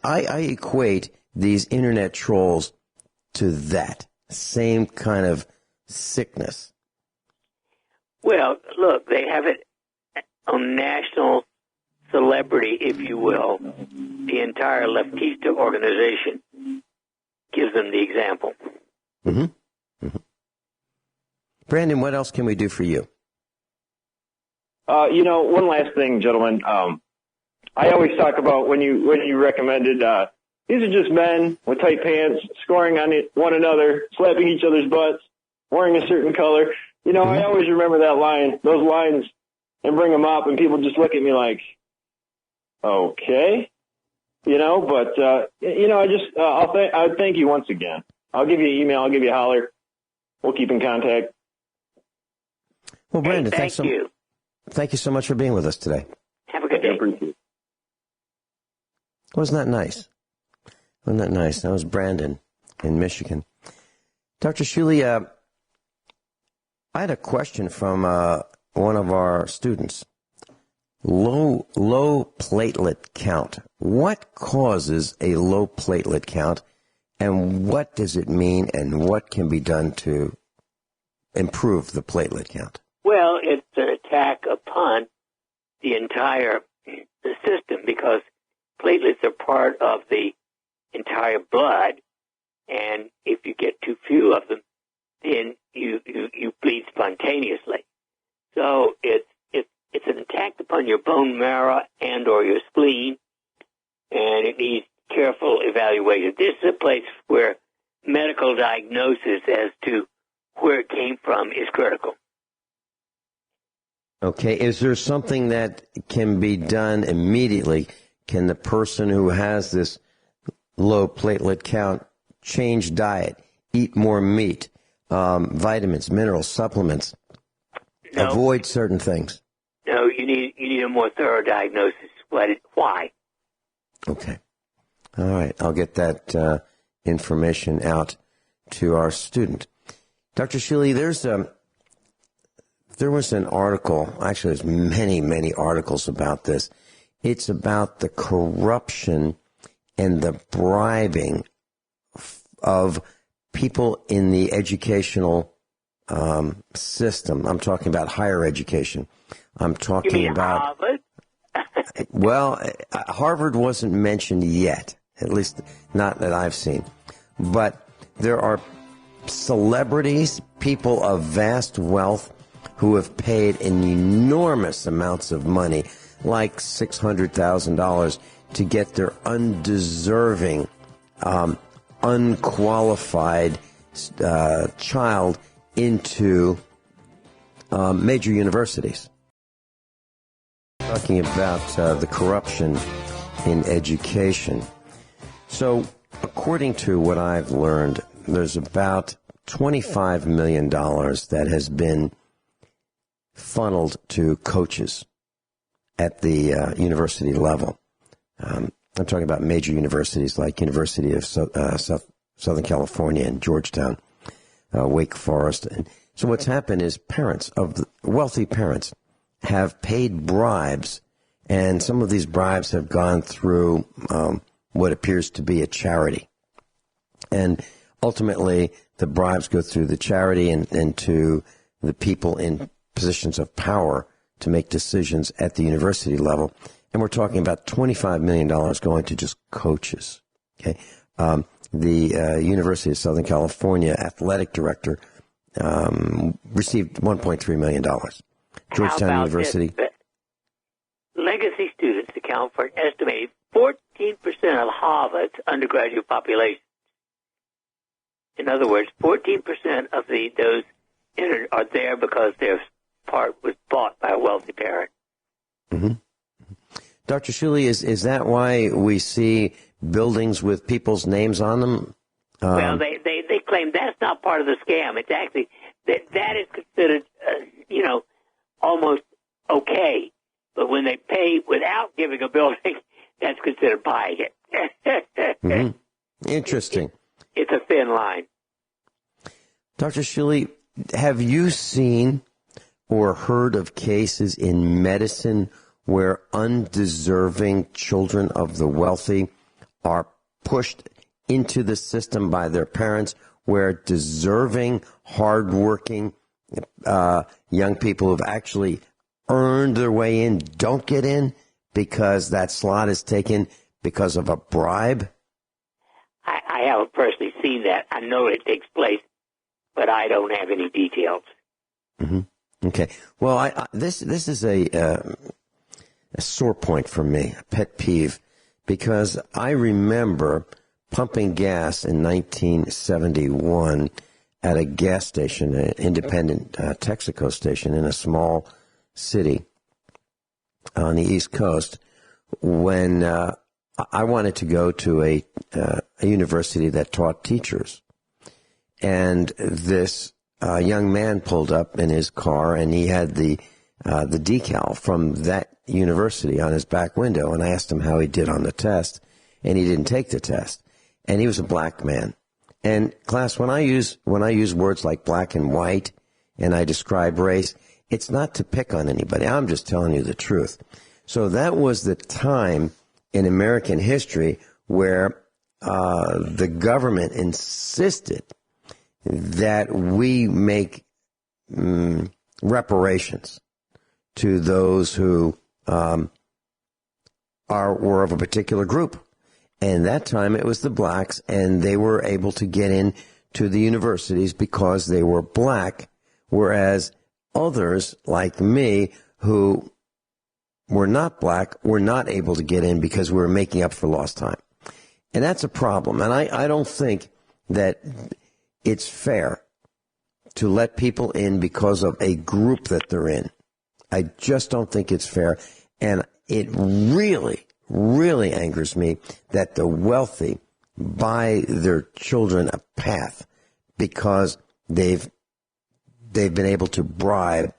I equate these internet trolls to that same kind of sickness. Well, look, they have it on national celebrity, if you will, the entire leftista organization gives them the example. Mm-hmm. Mm-hmm. Brandon, what else can we do for you? One last thing, gentlemen. I always talk about when you recommended these are just men with tight pants scoring on one another, slapping each other's butts, wearing a certain color. I always remember those lines, and bring them up, and people just look at me like, okay, But I thank you once again. I'll give you an email. I'll give you a holler. We'll keep in contact. Well, Brandon, thank you. Thank you so much for being with us today. Have a good day. Wasn't that nice? Wasn't that nice? That was Brandon in Michigan. Dr. Shealy, I had a question from one of our students. Low platelet count. What causes a low platelet count, and what does it mean, and what can be done to improve the platelet count? Well, it's an attack upon the entire system because platelets are part of the entire blood, and if you get too few of them, then you bleed spontaneously. So it's an attack upon your bone marrow and or your spleen, and it needs careful evaluation. This is a place where medical diagnosis as to where it came from is critical. Okay, is there something that can be done immediately? Can the person who has this low platelet count change diet, eat more meat, vitamins, minerals, supplements, avoid certain things? No, you need a more thorough diagnosis. Why? Okay. All right. I'll get that information out to our student. Dr. Shealy, there was an article, actually there's many articles about this. It's about the corruption and the bribing of people in the educational system. I'm talking about higher education. I'm talking you mean about Harvard? Well, Harvard wasn't mentioned yet, at least not that I've seen. But there are celebrities, people of vast wealth, who have paid enormous amounts of money, like $600,000, to get their undeserving, unqualified child into major universities. Talking about the corruption in education. So, according to what I've learned, there's about $25 million that has been funneled to coaches at the university level. I'm talking about major universities like University of Southern California and Georgetown, Wake Forest. And so what's happened is wealthy parents have paid bribes, and some of these bribes have gone through what appears to be a charity. And ultimately, the bribes go through the charity and to the people in positions of power to make decisions at the university level. And we're talking about $25 million going to just coaches. Okay, the University of Southern California athletic director received $1.3 million. Georgetown University. Legacy students account for an estimated 14% of Harvard's undergraduate population. In other words, 14% of those entered are there because their part was bought by a wealthy parent. Mm-hmm. Dr. Shealy, is that why we see buildings with people's names on them? Well, they claim that's not part of the scam. It's actually that is considered, almost okay. But when they pay without giving a building, that's considered buying it. Mm-hmm. Interesting. It's a thin line. Dr. Shealy, have you seen or heard of cases in medicine where undeserving children of the wealthy are pushed into the system by their parents, where deserving, hardworking young people who've actually earned their way in don't get in because that slot is taken because of a bribe? I haven't personally seen that. I know it takes place, but I don't have any details. Mm-hmm. Okay. Well, this is a sore point for me, a pet peeve, because I remember pumping gas in 1971 at a gas station, an independent Texaco station in a small city on the East Coast, when I wanted to go to a university that taught teachers. And this young man pulled up in his car, and he had the decal from that university on his back window. And I asked him how he did on the test, and he didn't take the test. And he was a black man. And class, when I use words like black and white, and I describe race, it's not to pick on anybody. I'm just telling you the truth. So that was the time in American history where the government insisted that we make reparations to those who were of a particular group. And that time it was the blacks, and they were able to get in to the universities because they were black, whereas others like me who were not black were not able to get in because we were making up for lost time. And that's a problem. And I don't think that it's fair to let people in because of a group that they're in. I just don't think it's fair. And it really, really angers me that the wealthy buy their children a path because they've been able to bribe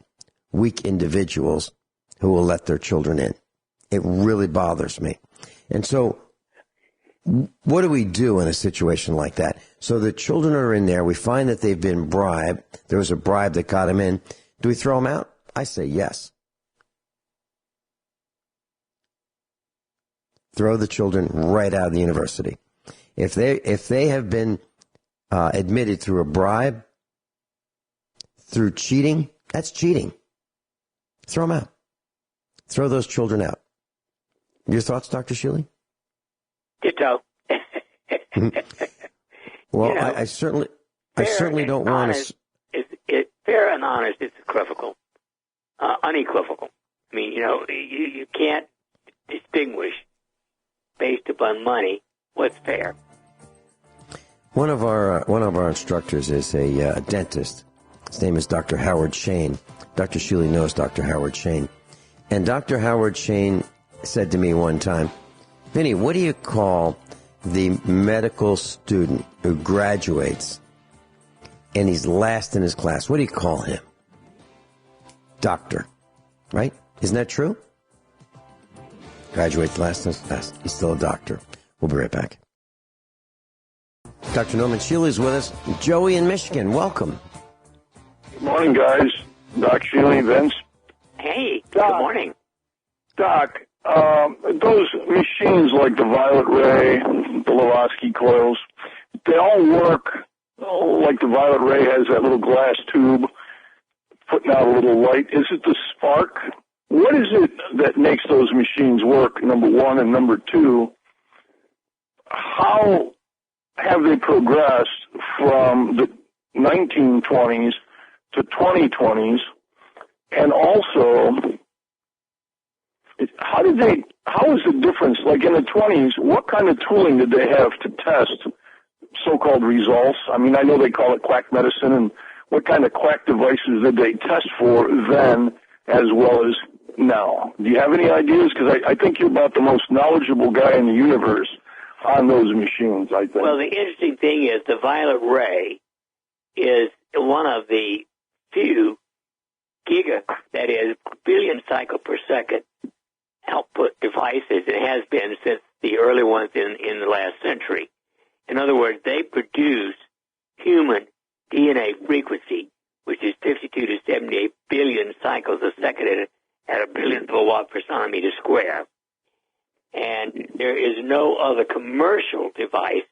weak individuals who will let their children in. It really bothers me. And so what do we do in a situation like that? So the children are in there. We find that they've been bribed. There was a bribe that got them in. Do we throw them out? I say yes. Throw the children right out of the university. If they have been admitted through a bribe, through cheating, that's cheating. Throw them out. Throw those children out. Your thoughts, Dr. Shealy? Ditto. Well, you know, I certainly don't want to. Fair and honest is equivocal, unequivocal. I mean, you can't distinguish based upon money what's fair. One of our instructors is a dentist. His name is Dr. Howard Shane. Dr. Shealy knows Dr. Howard Shane. And Dr. Howard Shane said to me one time, Vinny, what do you call the medical student who graduates and he's last in his class? What do you call him? Doctor, right? Isn't that true? Graduates last in his class. He's still a doctor. We'll be right back. Dr. Norman Shealy is with us. Joey in Michigan, welcome. Good morning, guys. Doc Shealy, Vince. Hey, Doc, good morning. Doc, those machines like the violet ray, the Blavatsky coils, they all work like the violet ray has that little glass tube putting out a little light. Is it the spark? What is it that makes those machines work, number one? And number two, how have they progressed from the 1920s to 2020s? And also, how is the difference? Like in the 20s, what kind of tooling did they have to test so-called results? I mean, I know they call it quack medicine, and what kind of quack devices did they test for then as well as now? Do you have any ideas? Because I think you're about the most knowledgeable guy in the universe on those machines, I think. Well, the interesting thing is the violet ray is one of the few that is billion cycle per second output devices. It has been since the early ones in the last century. In other words, they produce human DNA frequency, which is 52 to 78 billion cycles a second at a billionth of a watt per centimeter square. And there is no other commercial device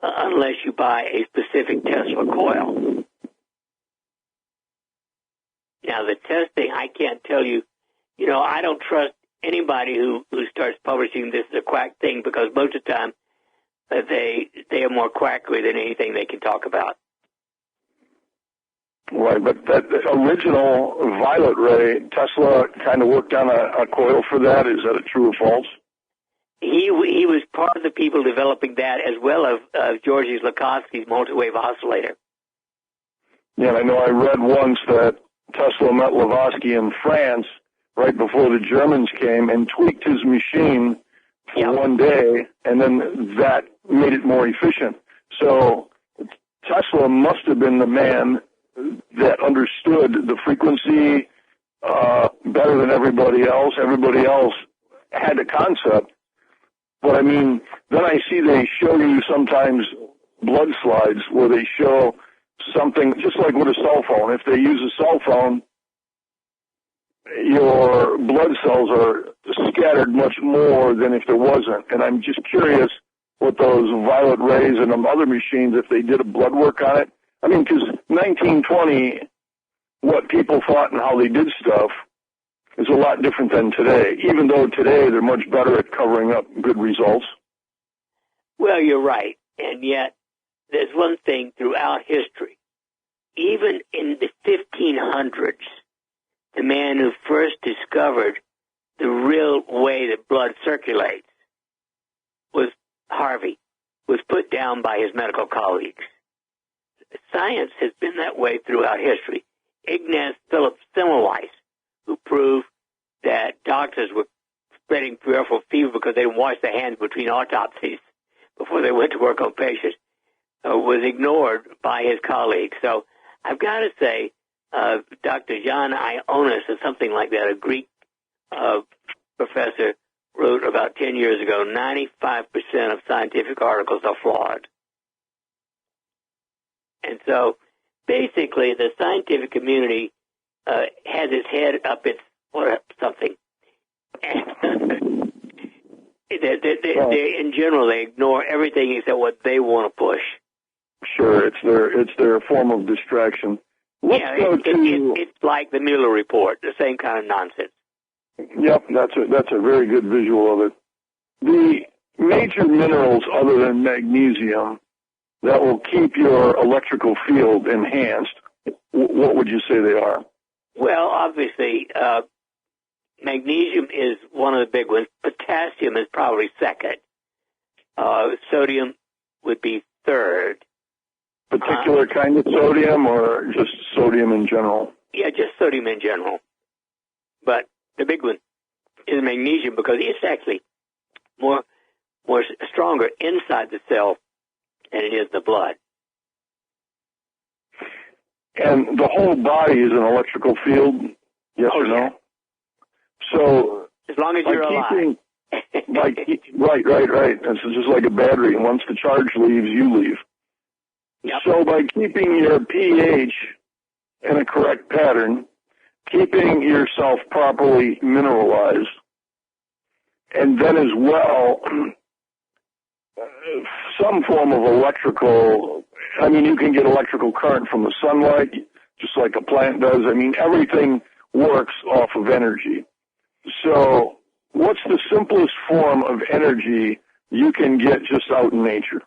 unless you buy a specific Tesla coil. Now, the testing, I can't tell you, I don't trust anybody who starts publishing this is a quack thing, because most of the time they are more quackery than anything they can talk about. Right, but that original violet ray, Tesla kind of worked on a coil for that. Is that a true or false? He was part of the people developing that, as well as Georges Lakhovsky's multi-wave oscillator. Yeah, and I know I read once that Tesla met Lavorsky in France right before the Germans came and tweaked his machine for one day, and then that made it more efficient. So Tesla must have been the man that understood the frequency better than everybody else. Everybody else had a concept. But, I mean, then I see they show you sometimes blood slides where they show something just like with a cell phone. If they use a cell phone, your blood cells are scattered much more than if there wasn't. And I'm just curious what those violet rays and them other machines, if they did a blood work on it. I mean, because 1920, what people thought and how they did stuff is a lot different than today, even though today they're much better at covering up good results. Well, you're right. And yet, there's one thing throughout history. Even in the 1500s, the man who first discovered the real way that blood circulates was Harvey, was put down by his medical colleagues. Science has been that way throughout history. Ignaz Philipp Semmelweis, who proved that doctors were spreading peripheral fever because they didn't wash their hands between autopsies before they went to work on patients, was ignored by his colleagues. So I've got to say, Dr. Jan Ioannis, or something like that, a Greek professor, wrote about 10 years ago, 95% of scientific articles are flawed. And so basically the scientific community has its head up its or something. They, in general, they ignore everything except what they want to push. Sure, it's their form of distraction. It's like the Mueller report, the same kind of nonsense. Yep, that's a very good visual of it. The major minerals other than magnesium that will keep your electrical field enhanced, what would you say they are? Well, obviously, magnesium is one of the big ones. Potassium is probably second. Sodium would be third. Particular kind of sodium or just sodium in general? Yeah, just sodium in general. But the big one is magnesium because it's actually more stronger inside the cell than it is the blood. And the whole body is an electrical field, yes or no? Yeah. So as long as you're alive. Right. It's just like a battery. Once the charge leaves, you leave. Yep. So by keeping your pH in a correct pattern, keeping yourself properly mineralized, and then as well, some form of electrical, I mean, you can get electrical current from the sunlight, just like a plant does. I mean, everything works off of energy. So what's the simplest form of energy you can get just out in nature?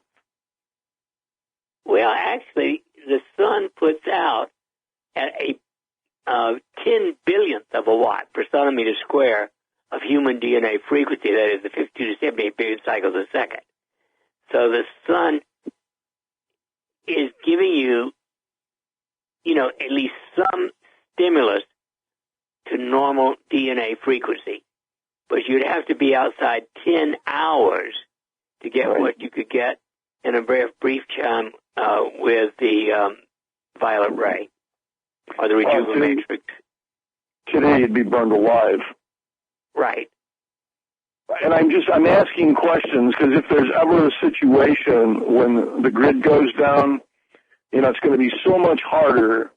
Well, actually, the sun puts out at a 10 billionth of a watt per centimeter square of human DNA frequency. That is the 52 to 78 billion cycles a second. So the sun is giving you, at least some stimulus to normal DNA frequency. But you'd have to be outside 10 hours to get what you could get in a very brief time with the violet ray or the rejuvenatrix. Today you'd be burned alive. Right. And I'm asking questions because if there's ever a situation when the grid goes down, it's going to be so much harder.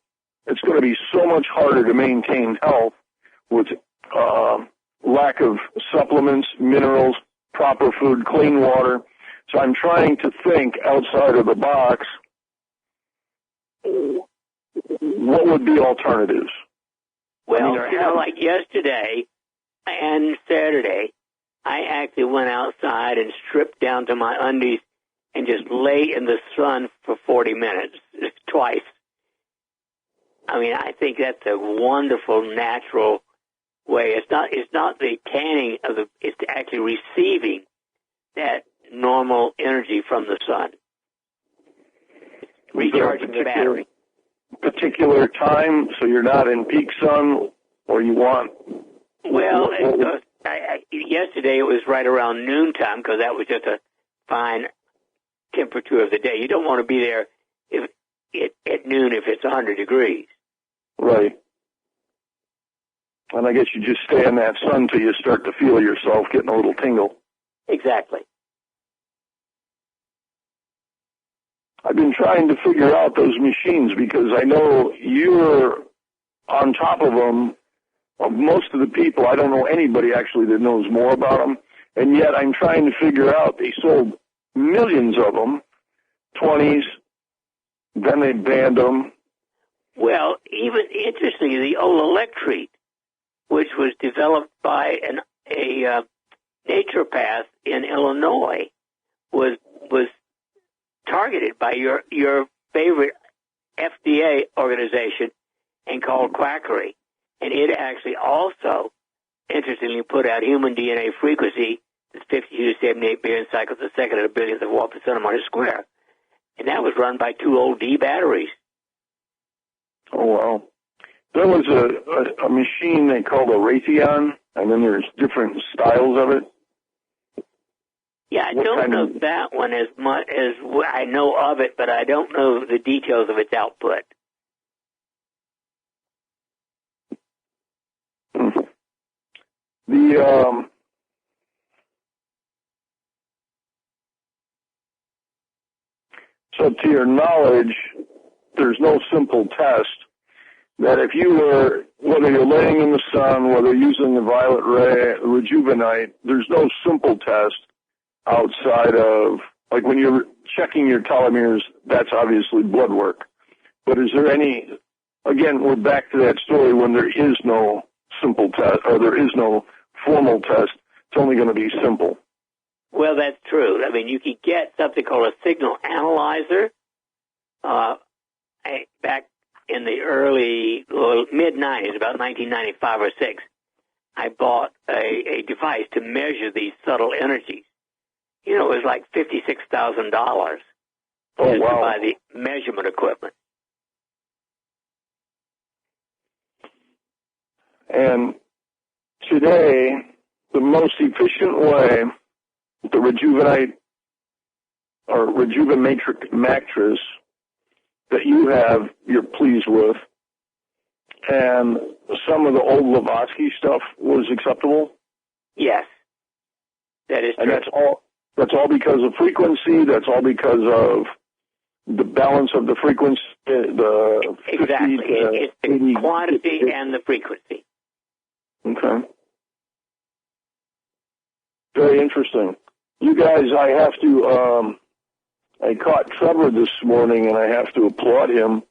It's going to be so much harder to maintain health with lack of supplements, minerals, proper food, clean water. So I'm trying to think outside of the box. What would be alternatives? Well, like yesterday, and Saturday, I actually went outside and stripped down to my undies and just lay in the sun for 40 minutes, twice. I mean, I think that's a wonderful, natural way. It's not the tanning it's actually receiving that normal energy from the sun. Recharging the battery. Particular time, so you're not in peak sun, or you want? Well, yesterday it was right around noontime because that was just a fine temperature of the day. You don't want to be there at noon if it's 100 degrees. Right. And I guess you just stay in that sun till you start to feel yourself getting a little tingle. Exactly. I've been trying to figure out those machines because I know you're on top of them. Of most of the people, I don't know anybody actually that knows more about them. And yet I'm trying to figure out, they sold millions of them, 20s, then they banned them. Well, even interestingly, the old electrete, which was developed by a naturopath in Illinois, was targeted by your favorite FDA organization and called quackery. And it actually also, interestingly, put out human DNA frequency, that's 52 to 78 billion cycles a second at a billionth of watt per centimeter square. And that was run by 2 old D batteries. Oh, wow. There was a machine they called a Raytheon, and then there's different styles of it. Yeah, I don't know that one as much as I know of it, but I don't know the details of its output. So to your knowledge, there's no simple test that if you were, whether you're laying in the sun, whether using the violet ray, rejuvenite, there's no simple test outside of, like when you're checking your telomeres, that's obviously blood work. But is there any, again, we're back to that story when there is no simple test, or there is no formal test, it's only going to be simple. Well, that's true. I mean, you could get something called a signal analyzer. Back in the mid-90s, about 1995 or 6, I bought a device to measure these subtle energies. You know, it was like $56,000 to buy the measurement equipment. And today, the most efficient way, the Rejuvenite or Rejuvenatrix mattress that you have, you're pleased with, and some of the old Lavotsky stuff was acceptable? Yes, that is true. And that's all because of frequency, that's all because of the balance of the frequency, the 50 exactly. It's the 80, quantity and the frequency. Okay. Very interesting. You guys, I caught Trevor this morning, and I have to applaud him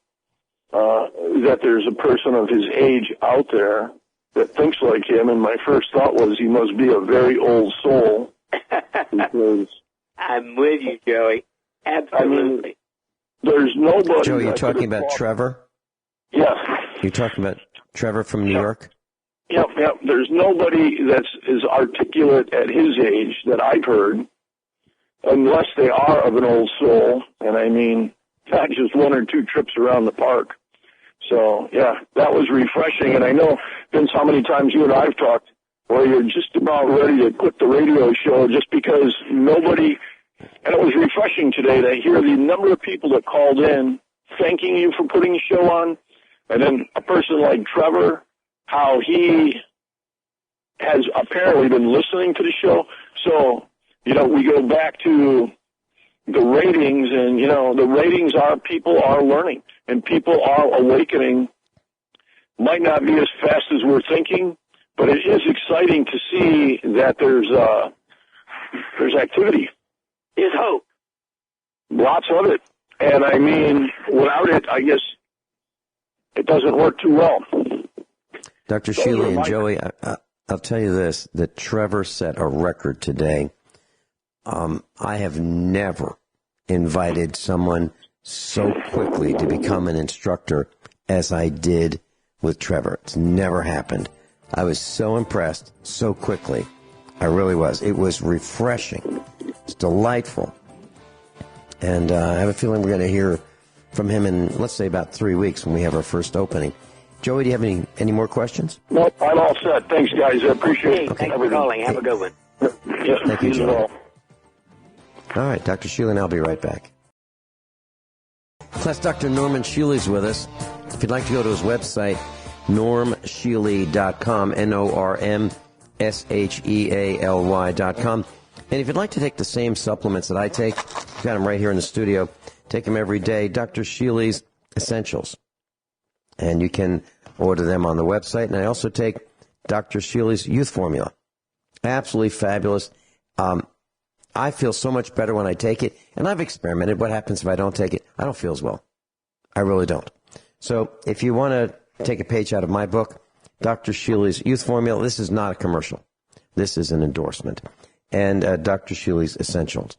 that there's a person of his age out there that thinks like him, and my first thought was he must be a very old soul. Because, I'm with you, Joey. Absolutely. I mean, there's nobody... Joey, you're talking about Trevor? Yes. You're talking about Trevor from New York? Yep. There's nobody that's as articulate at his age that I've heard, unless they are of an old soul, and I mean, not just 1 or 2 trips around the park. So, yeah, that was refreshing, and I know, Vince, how many times you and I have talked where you're just about ready to quit the radio show just because nobody, and it was refreshing today to hear the number of people that called in thanking you for putting the show on, and then a person like Trevor, how he has apparently been listening to the show. So, you know, we go back to the ratings, and, you know, the ratings are people are learning, and people are awakening. Might not be as fast as we're thinking, but it is exciting to see that there's activity. There's hope. Lots of it. And, I mean, without it, I guess it doesn't work too well. Dr. Shealy and Joey, I'll tell you this, that Trevor set a record today. I have never invited someone so quickly to become an instructor as I did with Trevor. It's never happened. I was so impressed so quickly. I really was. It was refreshing. It's delightful. And I have a feeling we're going to hear from him in, let's say, about 3 weeks when we have our first opening. Joey, do you have any more questions? No, I'm all set. Thanks, guys. I appreciate it. Thanks for calling. Have a good one. Yes, Thank you, as Joey. well. All right, Dr. Shealy and I'll be right back. Class, Dr. Norman Shealy's with us. If you'd like to go to his website, normshealy.com, NORMSHEALY.com. And if you'd like to take the same supplements that I take, I've got them right here in the studio. Take them every day. Dr. Shealy's Essentials. And you can order them on the website. And I also take Dr. Shealy's Youth Formula. Absolutely fabulous. I feel so much better when I take it. And I've experimented. What happens if I don't take it? I don't feel as well. I really don't. So if you want to take a page out of my book, Dr. Shealy's Youth Formula, this is not a commercial. This is an endorsement. And Dr. Shealy's Essentials.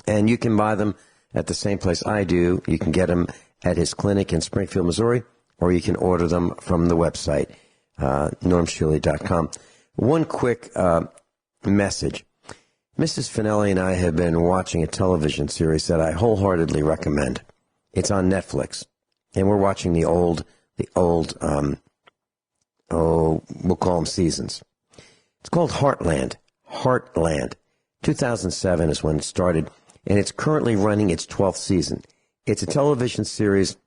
And you can buy them at the same place I do. You can get them at his clinic in Springfield, Missouri, or you can order them from the website, normshealy.com. One quick message. Mrs. Finelli and I have been watching a television series that I wholeheartedly recommend. It's on Netflix, and we're watching the old, we'll call them seasons. It's called Heartland. 2007 is when it started, and it's currently running its 12th season. It's a television series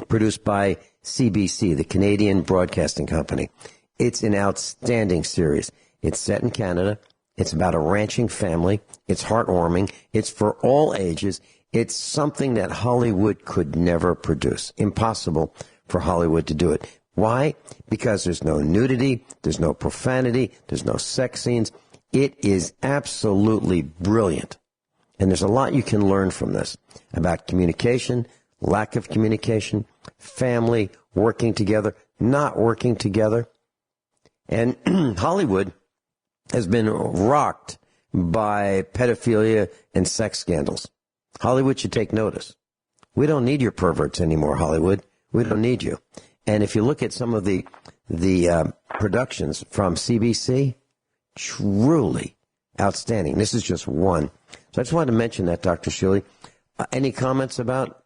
produced by CBC, the Canadian Broadcasting Company. It's an outstanding series. It's set in Canada. It's about a ranching family. It's heartwarming. It's for all ages. It's something that Hollywood could never produce. Impossible for Hollywood to do it. Why? Because there's no nudity, there's no profanity, there's no sex scenes. It is absolutely brilliant. And there's a lot you can learn from this about communication, lack of communication, family, working together, not working together. And Hollywood has been rocked by pedophilia and sex scandals. Hollywood should take notice. We don't need your perverts anymore, Hollywood. We don't need you. And if you look at some of the productions from CBC, truly outstanding. This is just one. So I just wanted to mention that, Dr. Shealy. Any comments about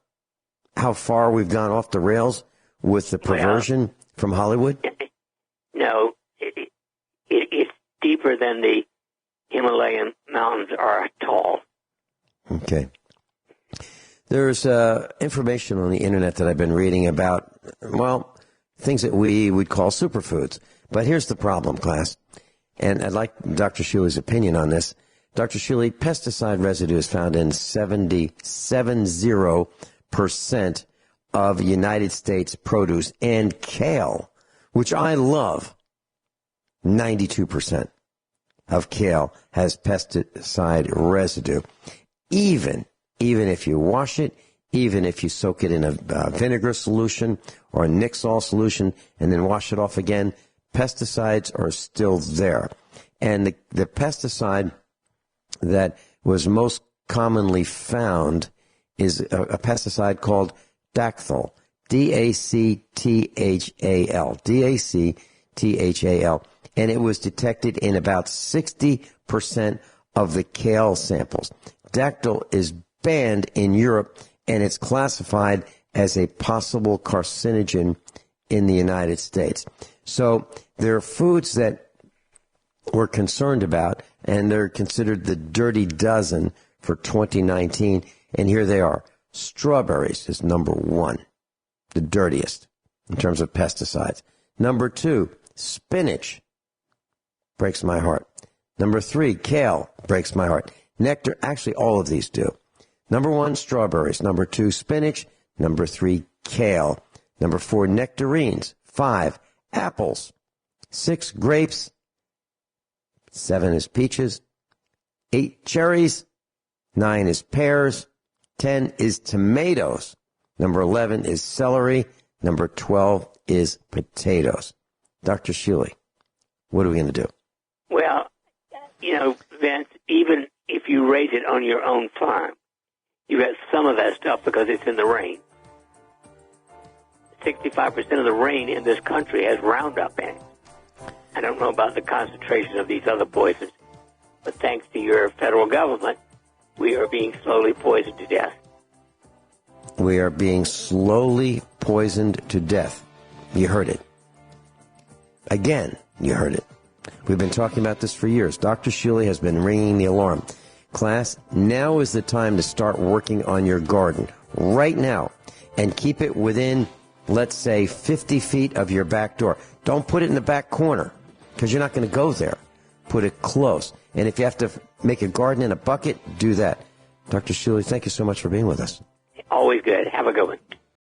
how far we've gone off the rails with the perversion from Hollywood? No, it's deeper than the Himalayan mountains are tall. Okay. There's information on the internet that I've been reading about, well, things that we would call superfoods. But here's the problem, class. And I'd like Dr. Shealy's opinion on this. Dr. Shealy, pesticide residue is found in 70% of United States produce, and kale, which I love, 92% of kale has pesticide residue. Even if you wash it, even if you soak it in a vinegar solution or a Nixol solution and then wash it off again, pesticides are still there. And the pesticide that was most commonly found is a pesticide called Dacthal, D-A-C-T-H-A-L, D-A-C-T-H-A-L. And it was detected in about 60% of the kale samples. Dacthal is banned in Europe, and it's classified as a possible carcinogen in the United States. So there are foods that we're concerned about, and they're considered the dirty dozen for 2019, and here they are. Strawberries is number one, the dirtiest in terms of pesticides. Number two, spinach, breaks my heart. Number three, kale, breaks my heart. Nectar, actually all of these do. Number one, strawberries. Number two, spinach. Number three, kale. Number four, nectarines. 5, apples. 6, grapes. 7 is peaches. 8, cherries. 9 is pears. 10 is tomatoes. Number 11 is celery. Number 12 is potatoes. Dr. Shealy, What are we going to do? Well, Vince, even if you raise it on your own farm, you get some of that stuff because it's in the rain. 65% of the rain in this country has Roundup in it. I don't know about the concentration of these other poisons, but thanks to your federal government, we are being slowly poisoned to death. We are being slowly poisoned to death. You heard it. Again, you heard it. We've been talking about this for years. Dr. Shealy has been ringing the alarm. Class, now is the time to start working on your garden. Right now. And keep it within, let's say, 50 feet of your back door. Don't put it in the back corner, because you're not going to go there. Put it close. And if you have to make a garden in a bucket, do that. Dr. Shealy, thank you so much for being with us. Always good. Have a good one.